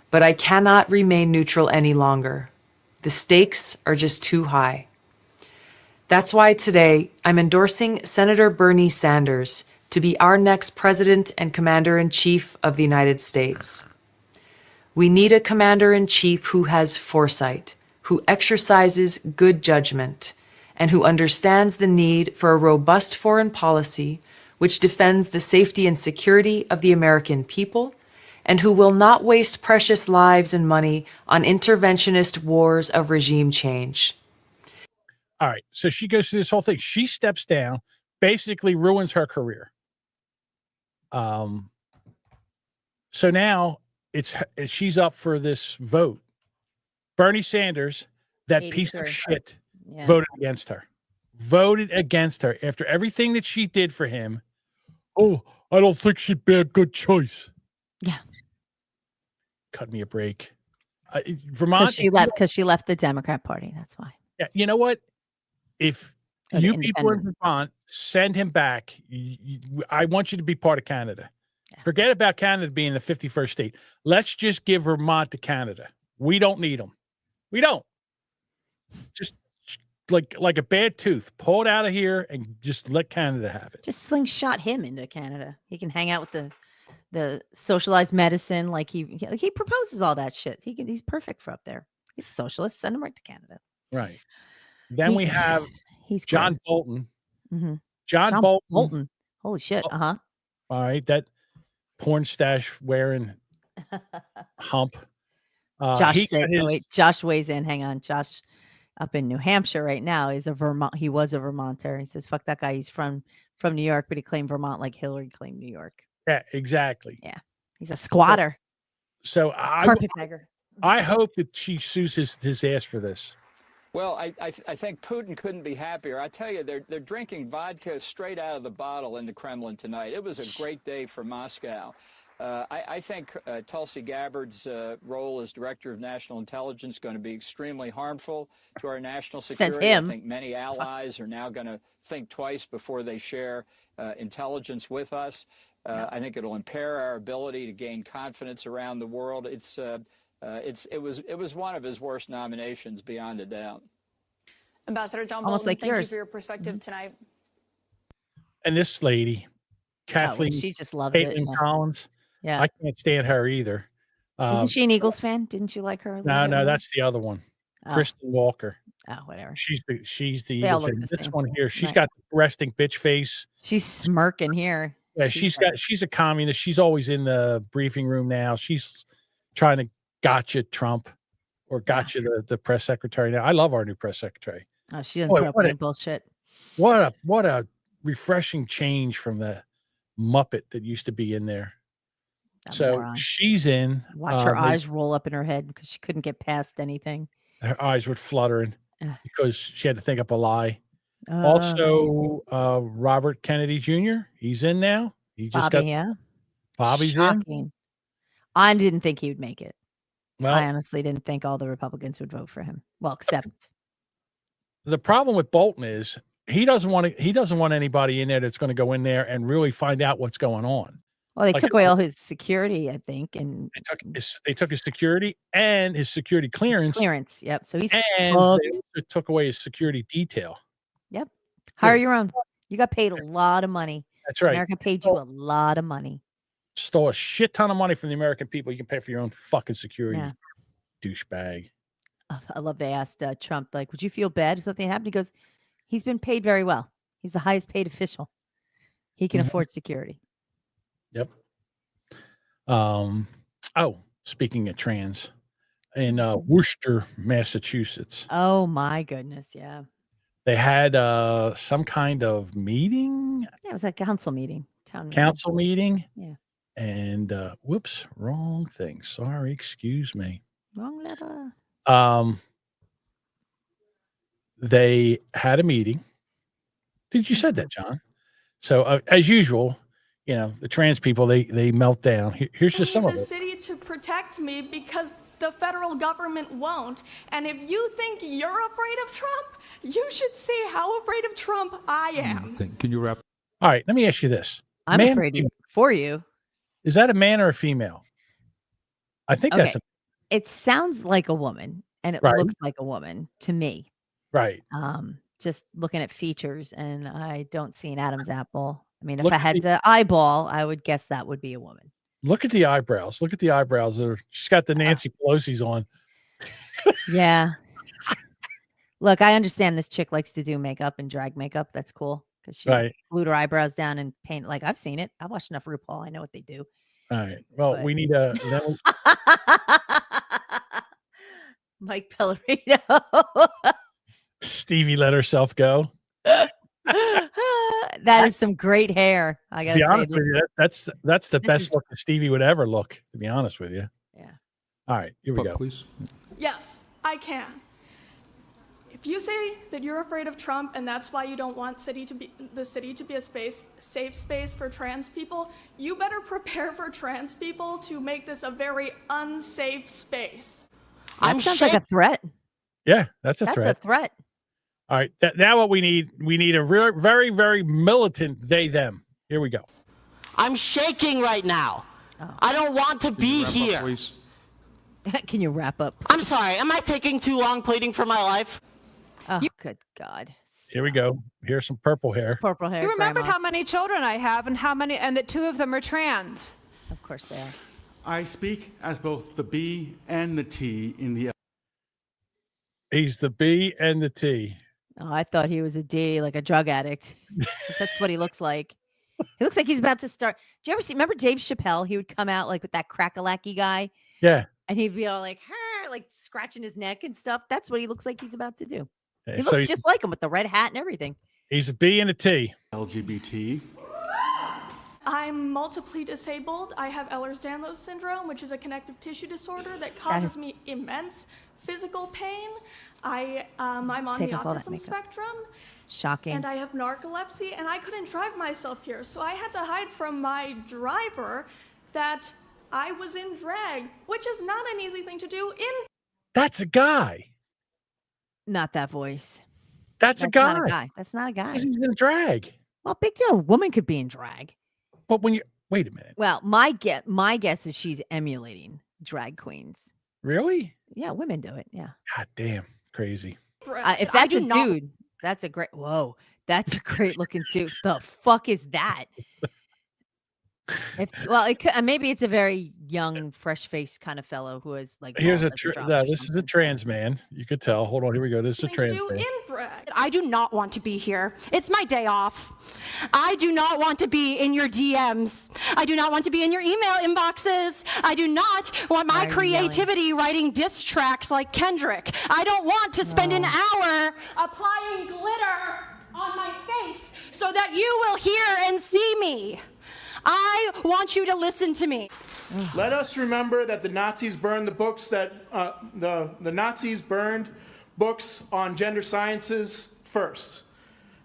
but I cannot remain neutral any longer. The stakes are just too high. That's why today I'm endorsing Senator Bernie Sanders to be our next president and commander-in-chief of the United States. We need a commander-in-chief who has foresight, who exercises good judgment, and who understands the need for a robust foreign policy which defends the safety and security of the American people, and who will not waste precious lives and money on interventionist wars of regime change. All right. So she goes through this whole thing. She steps down, basically ruins her career. So now she's up for this vote. Bernie Sanders, that piece of shit, voted against her. Voted against her after everything that she did for him. Oh, I don't think she'd be a good choice. Yeah. Cut me a break. Vermont. Because she left the Democrat Party. That's why. Yeah, you know what? If you people in Vermont send him back, I want you to be part of Canada. Yeah. Forget about Canada being the 51st state. Let's just give Vermont to Canada. We don't need them. We don't. Just like a bad tooth. Pull it out of here and just let Canada have it. Just slingshot him into Canada. He can hang out with the socialized medicine. Like he proposes all that shit. He's perfect for up there. He's a socialist. Send him right to Canada. Right. Then we have John Bolton. Mm-hmm. John Bolton. Holy shit. Uh-huh. All right. That porn stash wearing hump. Josh weighs in. Hang on. Josh up in New Hampshire right now is he was a Vermonter. He says, fuck that guy. He's from New York, but he claimed Vermont like Hillary claimed New York. Yeah, exactly. Yeah. He's a squatter. So carpetbagger. I hope that she sues his ass for this. Well, I think Putin couldn't be happier. I tell you, they're drinking vodka straight out of the bottle in the Kremlin tonight. It was a great day for Moscow. I think Tulsi Gabbard's role as Director of National Intelligence is going to be extremely harmful to our national security. I think many allies are now going to think twice before they share intelligence with us. I think it'll impair our ability to gain confidence around the world. It was one of his worst nominations, beyond a doubt. Ambassador John Almost Bolton, like thank yours. you for your perspective tonight. And this lady, Kathleen, she just loves Caitlin it. Collins. Yeah. I can't stand her either. Isn't she an Eagles fan? Didn't you like her? No, that's the other one. Kristen Walker. Oh, whatever. She's the They all evil look thing. the This same. one here, she's Right. got the resting bitch face. She's smirking here. Yeah, she's a communist. She's always in the briefing room now. She's trying to gotcha Trump or gotcha the press secretary. Now I love our new press secretary. Oh, she doesn't Boy, put up with any bullshit. What a refreshing change from the Muppet that used to be in there. That So moron. she's in. Watch her eyes roll up in her head because she couldn't get past anything. Her eyes were fluttering Ugh. because she had to think up a lie. Also, Robert Kennedy Jr. He's in now. He just Bobby, yeah. Bobby's Shocking. in. I didn't think he would make it. Well, I honestly didn't think all the Republicans would vote for him. Well, except the problem with Bolton is he doesn't want anybody in there that's going to go in there and really find out what's going on. well, they Like, took away all his security, I think, and they took his security and his security clearance, Yep. So he's and they fucked. also took away his security detail. Yep. Hire your own. You got paid a lot of money. That's right. America paid you a lot of money. Stole a shit ton of money from the American people. You can pay for your own fucking security, Yeah. douchebag. I love they asked Trump, like, would you feel bad if something happened? He goes, he's been paid very well. He's the highest paid official. He can afford security. Yep. Speaking of trans, in Worcester, Massachusetts, Oh my goodness. Yeah. they had some kind of meeting, Yeah, it was a council meeting. Town meeting. council meeting. Yeah. And whoops, wrong thing. Sorry, excuse me. Wrong letter. They had a meeting. Did you said that, John? So as usual, you know, the trans people, they melt down. Here's just some of the it. city to protect me because the federal government won't. And if you think you're afraid of Trump, you should see how afraid of Trump I am. Can you wrap? All right, let me ask you this. I'm Man, afraid for you. Is that a man or a female? I think that's It sounds like a woman and it Right. looks like a woman to me. right. Just looking at features, and I don't see an Adam's apple. I mean, if Look I at had to eyeball, I would guess that would be a woman. Look at the eyebrows. Look at the eyebrows. She's got the Nancy Pelosi's on. Yeah. Look, I understand this chick likes to do makeup and drag makeup. That's cool because she Right. glued her eyebrows down and paint. Like I've seen it. I watched enough RuPaul. I know what they do. All right. Well, But- we need a. Then Mike Pellerino. Stevie let herself go. That is some great hair. I To gotta be say, honest with you, that's the this best is- look that Stevie would ever look. To be honest with you. Yeah. All right. Here we go. Please. Yes, I can. If you say that you're afraid of Trump and that's why you don't want the city to be a safe space for trans people, you better prepare for trans people to make this a very unsafe space. That sounds like a threat. Yeah, that's a That's threat. a threat. All right. Now what we need a very, very militant they them. Here we go. I'm shaking right now. I don't want to be Wrap up, here. please. Can you wrap up? I'm sorry. Am I taking too long pleading for my life? Oh, good God. Here we go. Here's some purple hair. Purple hair. You remembered grandma. how many children I have and that 2 of them are trans. Of course they are. I speak as both the B and the T in the. He's the B and the T. Oh, I thought he was a D, like a drug addict. 'Cause that's what he looks like. He looks like he's about to start. Do you ever see? Remember Dave Chappelle? He would come out like with that crack-a-lacky guy, Yeah. and he'd be all like, like scratching his neck and stuff. That's what he looks like he's about to do. Okay, He so looks just like him with the red hat and everything. he's a B and a T. LGBT. I'm multiply disabled. I have Ehlers-Danlos syndrome, which is a connective tissue disorder that causes me immense physical pain. I'm on the Take off all that autism makeup. spectrum, Shocking. and I have narcolepsy, and I couldn't drive myself here, so I had to hide from my driver that I was in drag, which is not an easy thing to do in. That's a guy. Not that voice. That's a guy. Not a guy. That's not a guy. He's in drag. Well, big deal. A woman could be in drag. But when you wait a minute. Well, my guess is she's emulating drag queens. Really? Yeah, women do it. Yeah. God damn. Crazy. If that's a dude, that's a great. Whoa, that's a great looking dude. The fuck is that? Well, it could, maybe it's a very young, fresh-faced kind of fellow who is like. Here's balls a at the drop no, or this is a something. trans man. You could tell. Hold on, here we go. This is a Thing to trans do man. in Bragg. I do not want to be here. It's my day off. I do not want to be in your DMs. I do not want to be in your email inboxes. I do not want my creativity writing diss tracks like Kendrick. I don't want to spend an hour applying glitter on my face so that you will hear and see me. I want you to listen to me. Let us remember that the Nazis burned the books that the Nazis burned books on gender sciences first.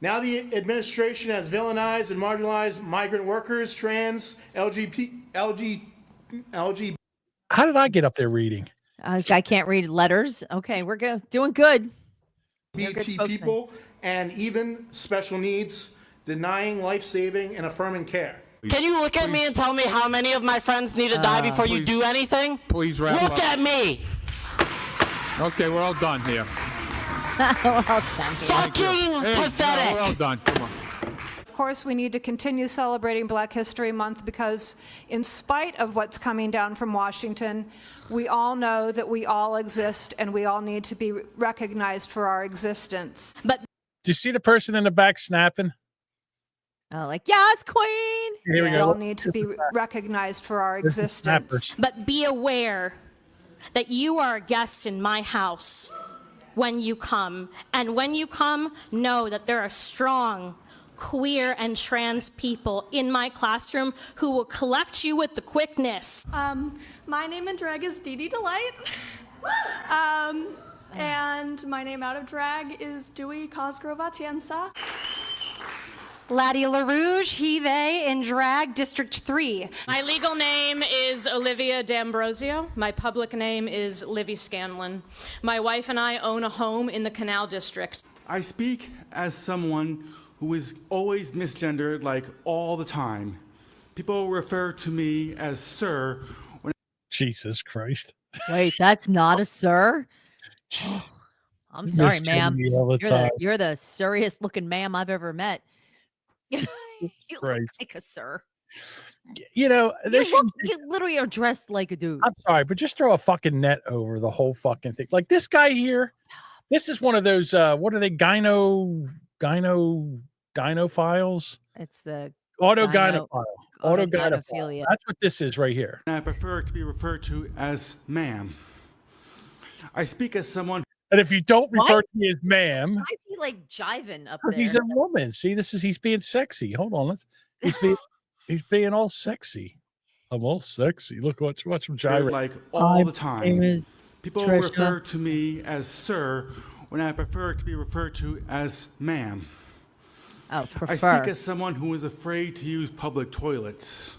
Now the administration has villainized and marginalized migrant workers, trans, LGBT. How did I get up there reading? I can't read letters. Okay, we're doing good. people and even special needs, denying life-saving and affirming care. Can you look at me and tell me how many of my friends need to die before you do anything? Please wrap up. Look at me. Okay, we're all done here. Fucking pathetic. We're all done. Come on. Of course, we need to continue celebrating Black History Month because in spite of what's coming down from Washington, we all know that we all exist and we all need to be recognized for our existence. But do you see the person in the back snapping? Oh, like, yes, queen. Here we We go. all need to be recognized for our existence. But be aware that you are a guest in my house when you come. And when you come, know that there are strong queer and trans people in my classroom who will collect you with the quickness. My name in drag is Dee Dee Delight. And my name out of drag is Dewey Cosgrove Atienza. Laddie LaRouge, he, they, in drag, District 3. My legal name is Olivia D'Ambrosio. My public name is Livy Scanlon. My wife and I own a home in the Canal District. I speak as someone who is always misgendered, like all the time. People refer to me as sir. Jesus Christ. Wait, that's not a sir? I'm sorry, Misgender ma'am. me all the time. You're the surriest looking ma'am I've ever met. You look Christ. like a sir. You know, You literally are dressed like a dude. I'm sorry, but just throw a fucking net over the whole fucking thing. Like this guy here, this is one of those, what are they, gyno files? It's the Autogynephile. autogynephilia. That's what this is right here. I prefer to be referred to as ma'am. I speak as someone. And if you don't refer What? to me as ma'am, Why is he like jiving up there? he's a woman. See, he's being sexy. Hold on, he's being all sexy. I'm all sexy. Look, watch him gyrate. Like all the My name time. is People Trisha. refer to me as sir when I prefer to be referred to as ma'am. Oh, I prefer. speak as someone who is afraid to use public toilets.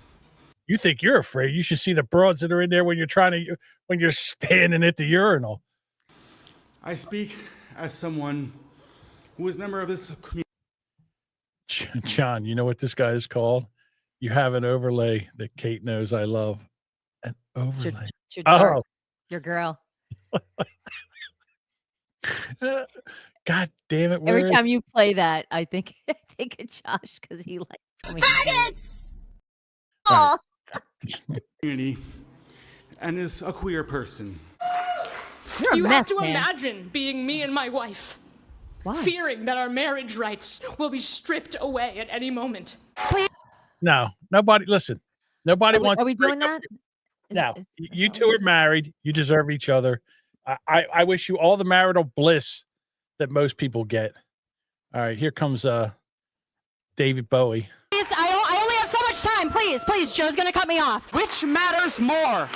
You think you're afraid? You should see the broads that are in there when you're standing at the urinal. I speak as someone who is a member of this community. John, you know what this guy is called? You have an overlay that Kate knows I love. An overlay. It's your Oh, dark- your girl. God damn it! Every where time you play that, I think of Josh because he likes when Right. Community and is a queer person. You're a You mess, have to man. imagine being me and my wife, fearing that our marriage rights will be stripped away at any moment. No, nobody. Listen, nobody wants. Are we to break doing up that? No, you two are married. You deserve each other. I wish you all the marital bliss that most people get. All right, here comes David Bowie. Please, I only have so much time. Please, Joe's gonna cut me off. Which matters more?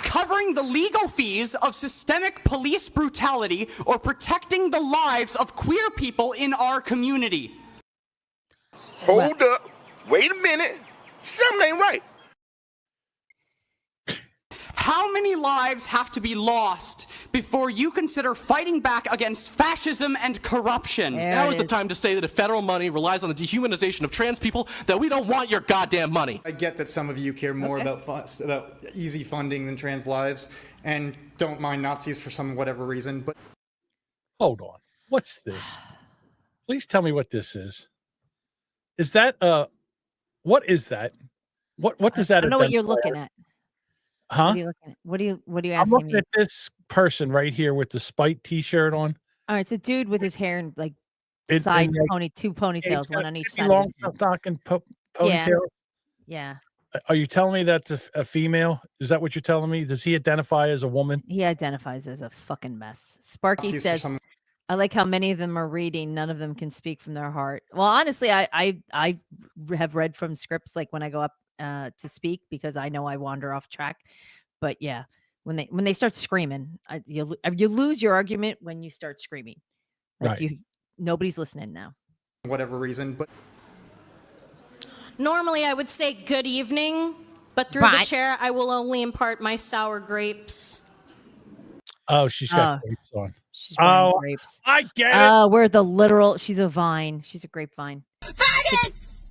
Covering the legal fees of systemic police brutality or protecting the lives of queer people in our community? Hold up. Wait a minute. Something ain't right. How many lives have to be lost before you consider fighting back against fascism and corruption? Now is the time to say that if federal money relies on the dehumanization of trans people, that we don't want your goddamn money. I get that some of you care more about easy funding than trans lives and don't mind Nazis for some whatever reason, but Hold on. What's this? Please tell me what this is. Is that what is that? What does that? I don't know what you're identify looking as? at. Huh? What are you looking at? What are you I'm asking looking me? at this person right here with the Spite T-shirt on. All right, it's a dude with his hair in like It, side like, two yeah, he's ponytails, got one on each really side of his long head. stocking Yeah. ponytail. Yeah. Are you telling me that's a female? Is that what you're telling me? Does he identify as a woman? He identifies as a fucking mess. Sparky says, I like how many of them are reading. None of them can speak from their heart. Well, honestly, I have read from scripts like when I go up to speak because I know I wander off track. But yeah, when they start screaming, you lose your argument when you start screaming. Like Right. Nobody's listening now. Whatever reason, but Normally, I would say good evening, but through the chair, I will only impart my sour grapes. Oh, she's got grapes on. She's wearing grapes. I get it. We're the literal. She's a vine. She's a grapevine. Faggots!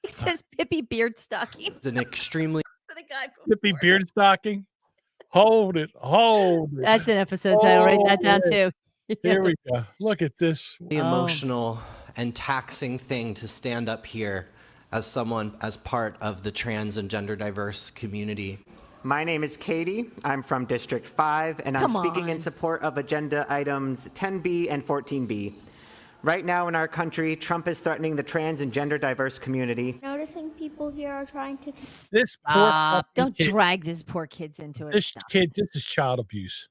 He says Pippi Beard Stocking. It's an extremely For the guy Pippi Beard Stocking. Hold it. That's an episode title. Write that down too. Here we go. Look at this. emotional and taxing thing to stand up here as someone as part of the trans and gender diverse community. My name is Katie. I'm from District 5, and I'm Come speaking in on. support of agenda items 10B and 14B. Right now in our country, Trump is threatening the trans and gender diverse community. Noticing people here are trying to. This poor Stop. fucking Don't kid. drag these poor kids into it. This Stop. kid. This is child abuse.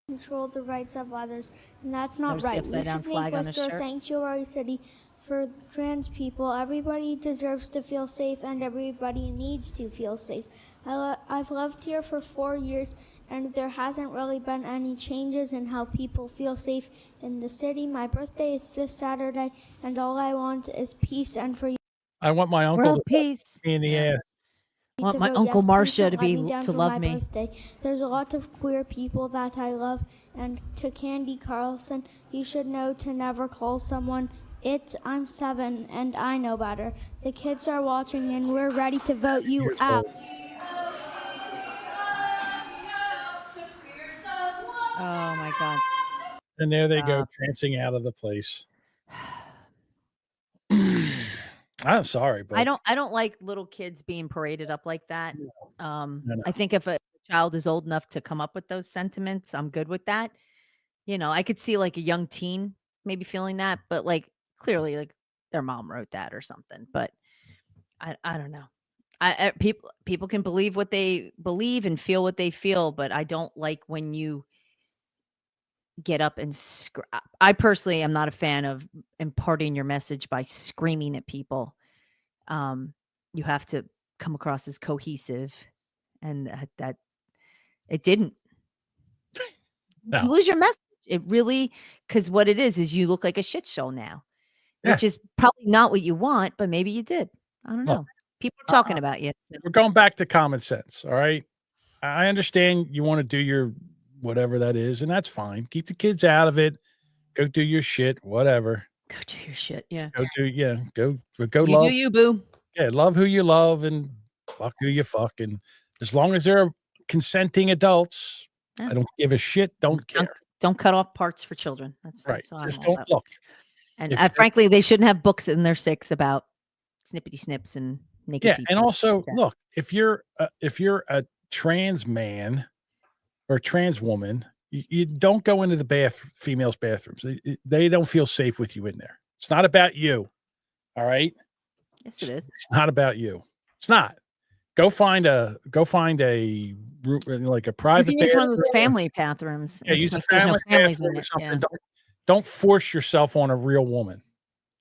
Control the rights of others, and that's not Notice the right. We upside down should flag make on his Worcester a shirt. sanctuary city for trans people. Everybody deserves to feel safe, and everybody needs to feel safe. I've lived here for 4 years, and there hasn't really been any changes in how people feel safe in the city. My birthday is this Saturday, and all I want is peace and for you. I want my uncle World to peace. me in the ass. Want to my vote Uncle yes, Marcia please to don't let be me down to for love my me. birthday. There's a lot of queer people that I love, and to Candy Carlson, you should know to never call someone it. I'm 7 and I know better. The kids are watching and we're ready to vote you out. Oh my God. And there they go, trancing out of the place. I'm sorry, but I don't like little kids being paraded up like that. No. I think if a child is old enough to come up with those sentiments, I'm good with that. I could see like a young teen maybe feeling that, but like clearly like their mom wrote that or something. But I don't know. People can believe what they believe and feel what they feel, but I don't like when you get up and I personally am not a fan of imparting your message by screaming at people. You have to come across as cohesive, and that it didn't. No. You lose your message. It really, because what it is you look like a shit show now, which is probably not what you want, but maybe you did. I don't know. People are talking about you. So. We're going back to common sense. All right. I understand you want to do your whatever that is, and that's fine. Keep the kids out of it. Go do your shit, whatever. Go do your shit. Yeah. Go You love. do you, boo. Yeah, love who you love and fuck who you fuck. And as long as they're consenting adults, Yeah. I don't give a shit. Don't care. Don't cut off parts for children. That's Right. all I'm Just all don't about. look. And If they're- frankly, they shouldn't have books in their 6 about snippety snips and naked Yeah, people. and also look, if you're a trans man or a trans woman, you don't go into the females' bathrooms. They don't feel safe with you in there. It's not about you. All right. Yes, it is. It's not about you. It's not. Go find a room, like a private. You can use one of those bathroom. family bathrooms. Yeah, use a There's no family families in bathroom or it. something. Yeah. Don't force yourself on a real woman,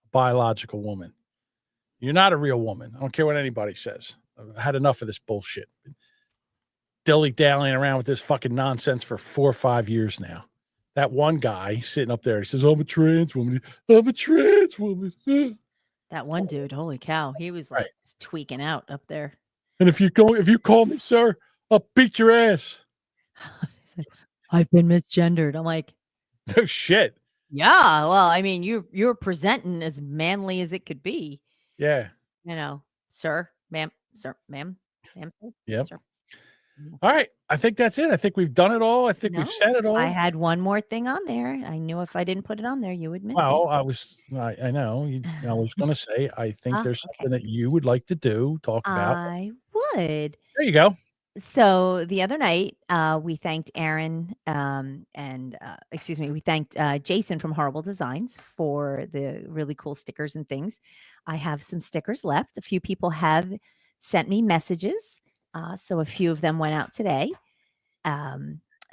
a biological woman. You're not a real woman. I don't care what anybody says. I've had enough of this bullshit. Dilly-dallying around with this fucking nonsense for 4 or 5 years now. That one guy sitting up there, he says, I'm a trans woman. I'm a trans woman. That one dude, holy cow, he was like just tweaking out up there. And if you call me sir, I'll beat your ass. I've been misgendered. I'm like, No shit. yeah. Well, I mean, you're presenting as manly as it could be. Yeah. Sir, ma'am, sir, ma'am, sir. Yep. Sir. All right. I think that's it. I think we've done it all. I think No, we've said it all. I had one more thing on there. I knew if I didn't put it on there, you would miss Well, it. I know. I was going to say, I think there's okay. something that you would like to do, talk about. I would. There you go. So the other night, we thanked Aaron we thanked Jason from Horrible Designs for the really cool stickers and things. I have some stickers left. A few people have sent me messages. So a few of them went out today.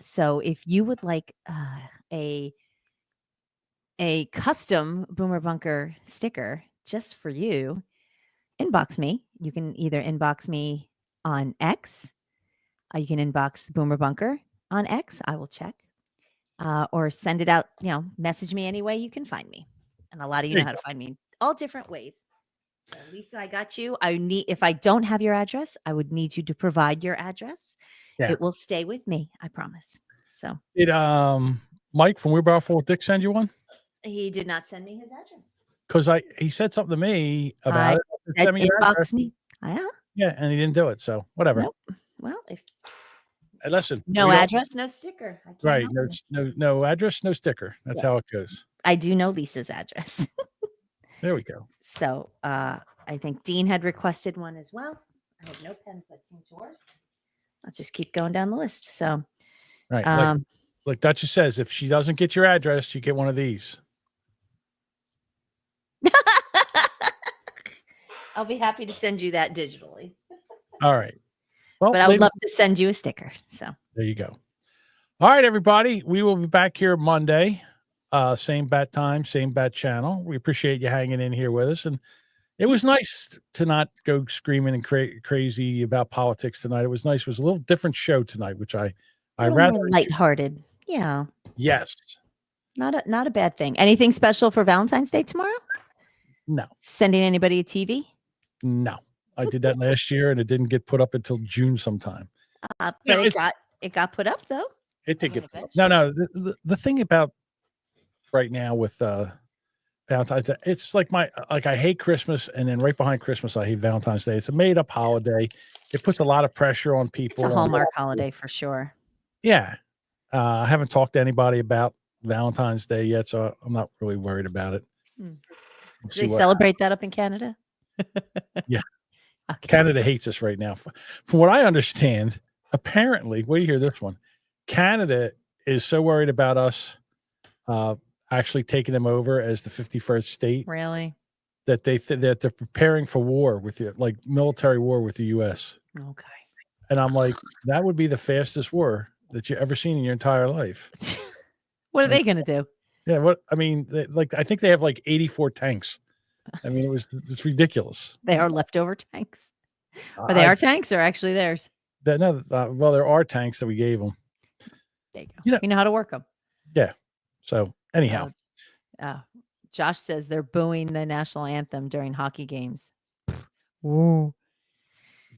So if you would like a custom Boomer Bunker sticker just for you, inbox me. You can either inbox me on X. You can inbox the Boomer Bunker on X. I will check. Or send it out, message me any way you can find me. And a lot of you know how to find me in all different ways. So Lisa, I got you. If I don't have your address, I would need you to provide your address. Yeah. It will stay with me, I promise. So Did Mike from Wheelbarrow Full of Dick send you one? he did not send me his address. Because he said something to me about it. Said Send me your address. inbox me. Yeah. Yeah, and he didn't do it. So whatever. Nope. Well, if Listen. no address, no sticker. I can't Right. help it. No address, no sticker. That's how it goes. I do know Lisa's address. There we go. So I think Dean had requested one as well. I have no pens that seem to work. Let's just keep going down the list. So Right. Like Duchess says, if she doesn't get your address, you get one of these. I'll be happy to send you that digitally. All right. Well, but I would love to send you a sticker. So there you go. All right, everybody. We will be back here Monday. Same bat time, same bat channel. We appreciate you hanging in here with us. And it was nice to not go screaming and crazy about politics tonight. It was nice. It was a little different show tonight, which I rather lighthearted. Yeah. Yes. Not a bad thing. Anything special for Valentine's Day tomorrow? No. Sending anybody a TV? No. I did that last year and it didn't get put up until June sometime. But it got put up though. It did get put up. No. The thing about right now with Valentine's Day, it's like I hate Christmas, and then right behind Christmas I hate Valentine's Day. It's a made up holiday. It puts a lot of pressure on people. It's a Hallmark holiday for sure. Yeah. I haven't talked to anybody about Valentine's Day yet, so I'm not really worried about it. Do they celebrate that up in Canada? Yeah. Okay. Canada hates us right now. From what I understand, apparently, wait to hear this one. Canada is so worried about us actually taking them over as the 51st state. Really? That that they're preparing for war with you, like military war with the U.S. Okay. And I'm like, that would be the fastest war that you ever seen in your entire life. What are they going to do? Yeah. I think they have like 84 tanks. I mean, it's ridiculous. They are leftover tanks. But they are tanks or actually theirs? Well, there are tanks that we gave them. There you go. You know how to work them. Yeah. So anyhow. Josh says they're booing the national anthem during hockey games. Ooh.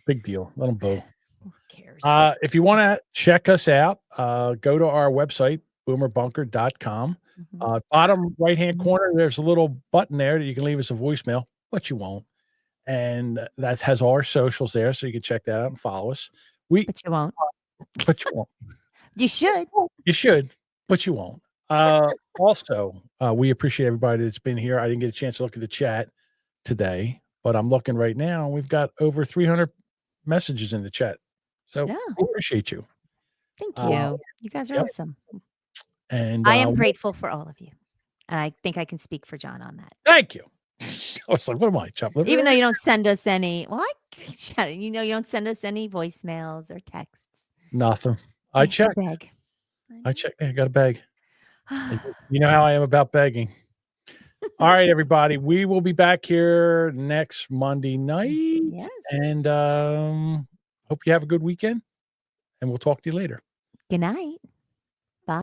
Big deal. Let them boo. Who cares? If you want to check us out, go to our website, boomerbunker.com. Bottom right-hand corner, there's a little button there that you can leave us a voicemail, but you won't. And that has all our socials there, so you can check that out and follow us. But you won't. But you won't. You should. You should, but you won't. Also, we appreciate everybody that's been here. I didn't get a chance to look at the chat today, but I'm looking right now, and we've got over 300 messages in the chat. So we appreciate you. Thank you. You guys are awesome. And I am grateful for all of you. And I think I can speak for John on that. Thank you. I was like, what am I, chop liver? Even though you don't send us any, you don't send us any voicemails or texts. Nothing. I checked. I checked. I got a bag. You know how I am about begging. All right, everybody. We will be back here next Monday night. Yes. And hope you have a good weekend. And we'll talk to you later. Good night. Bye.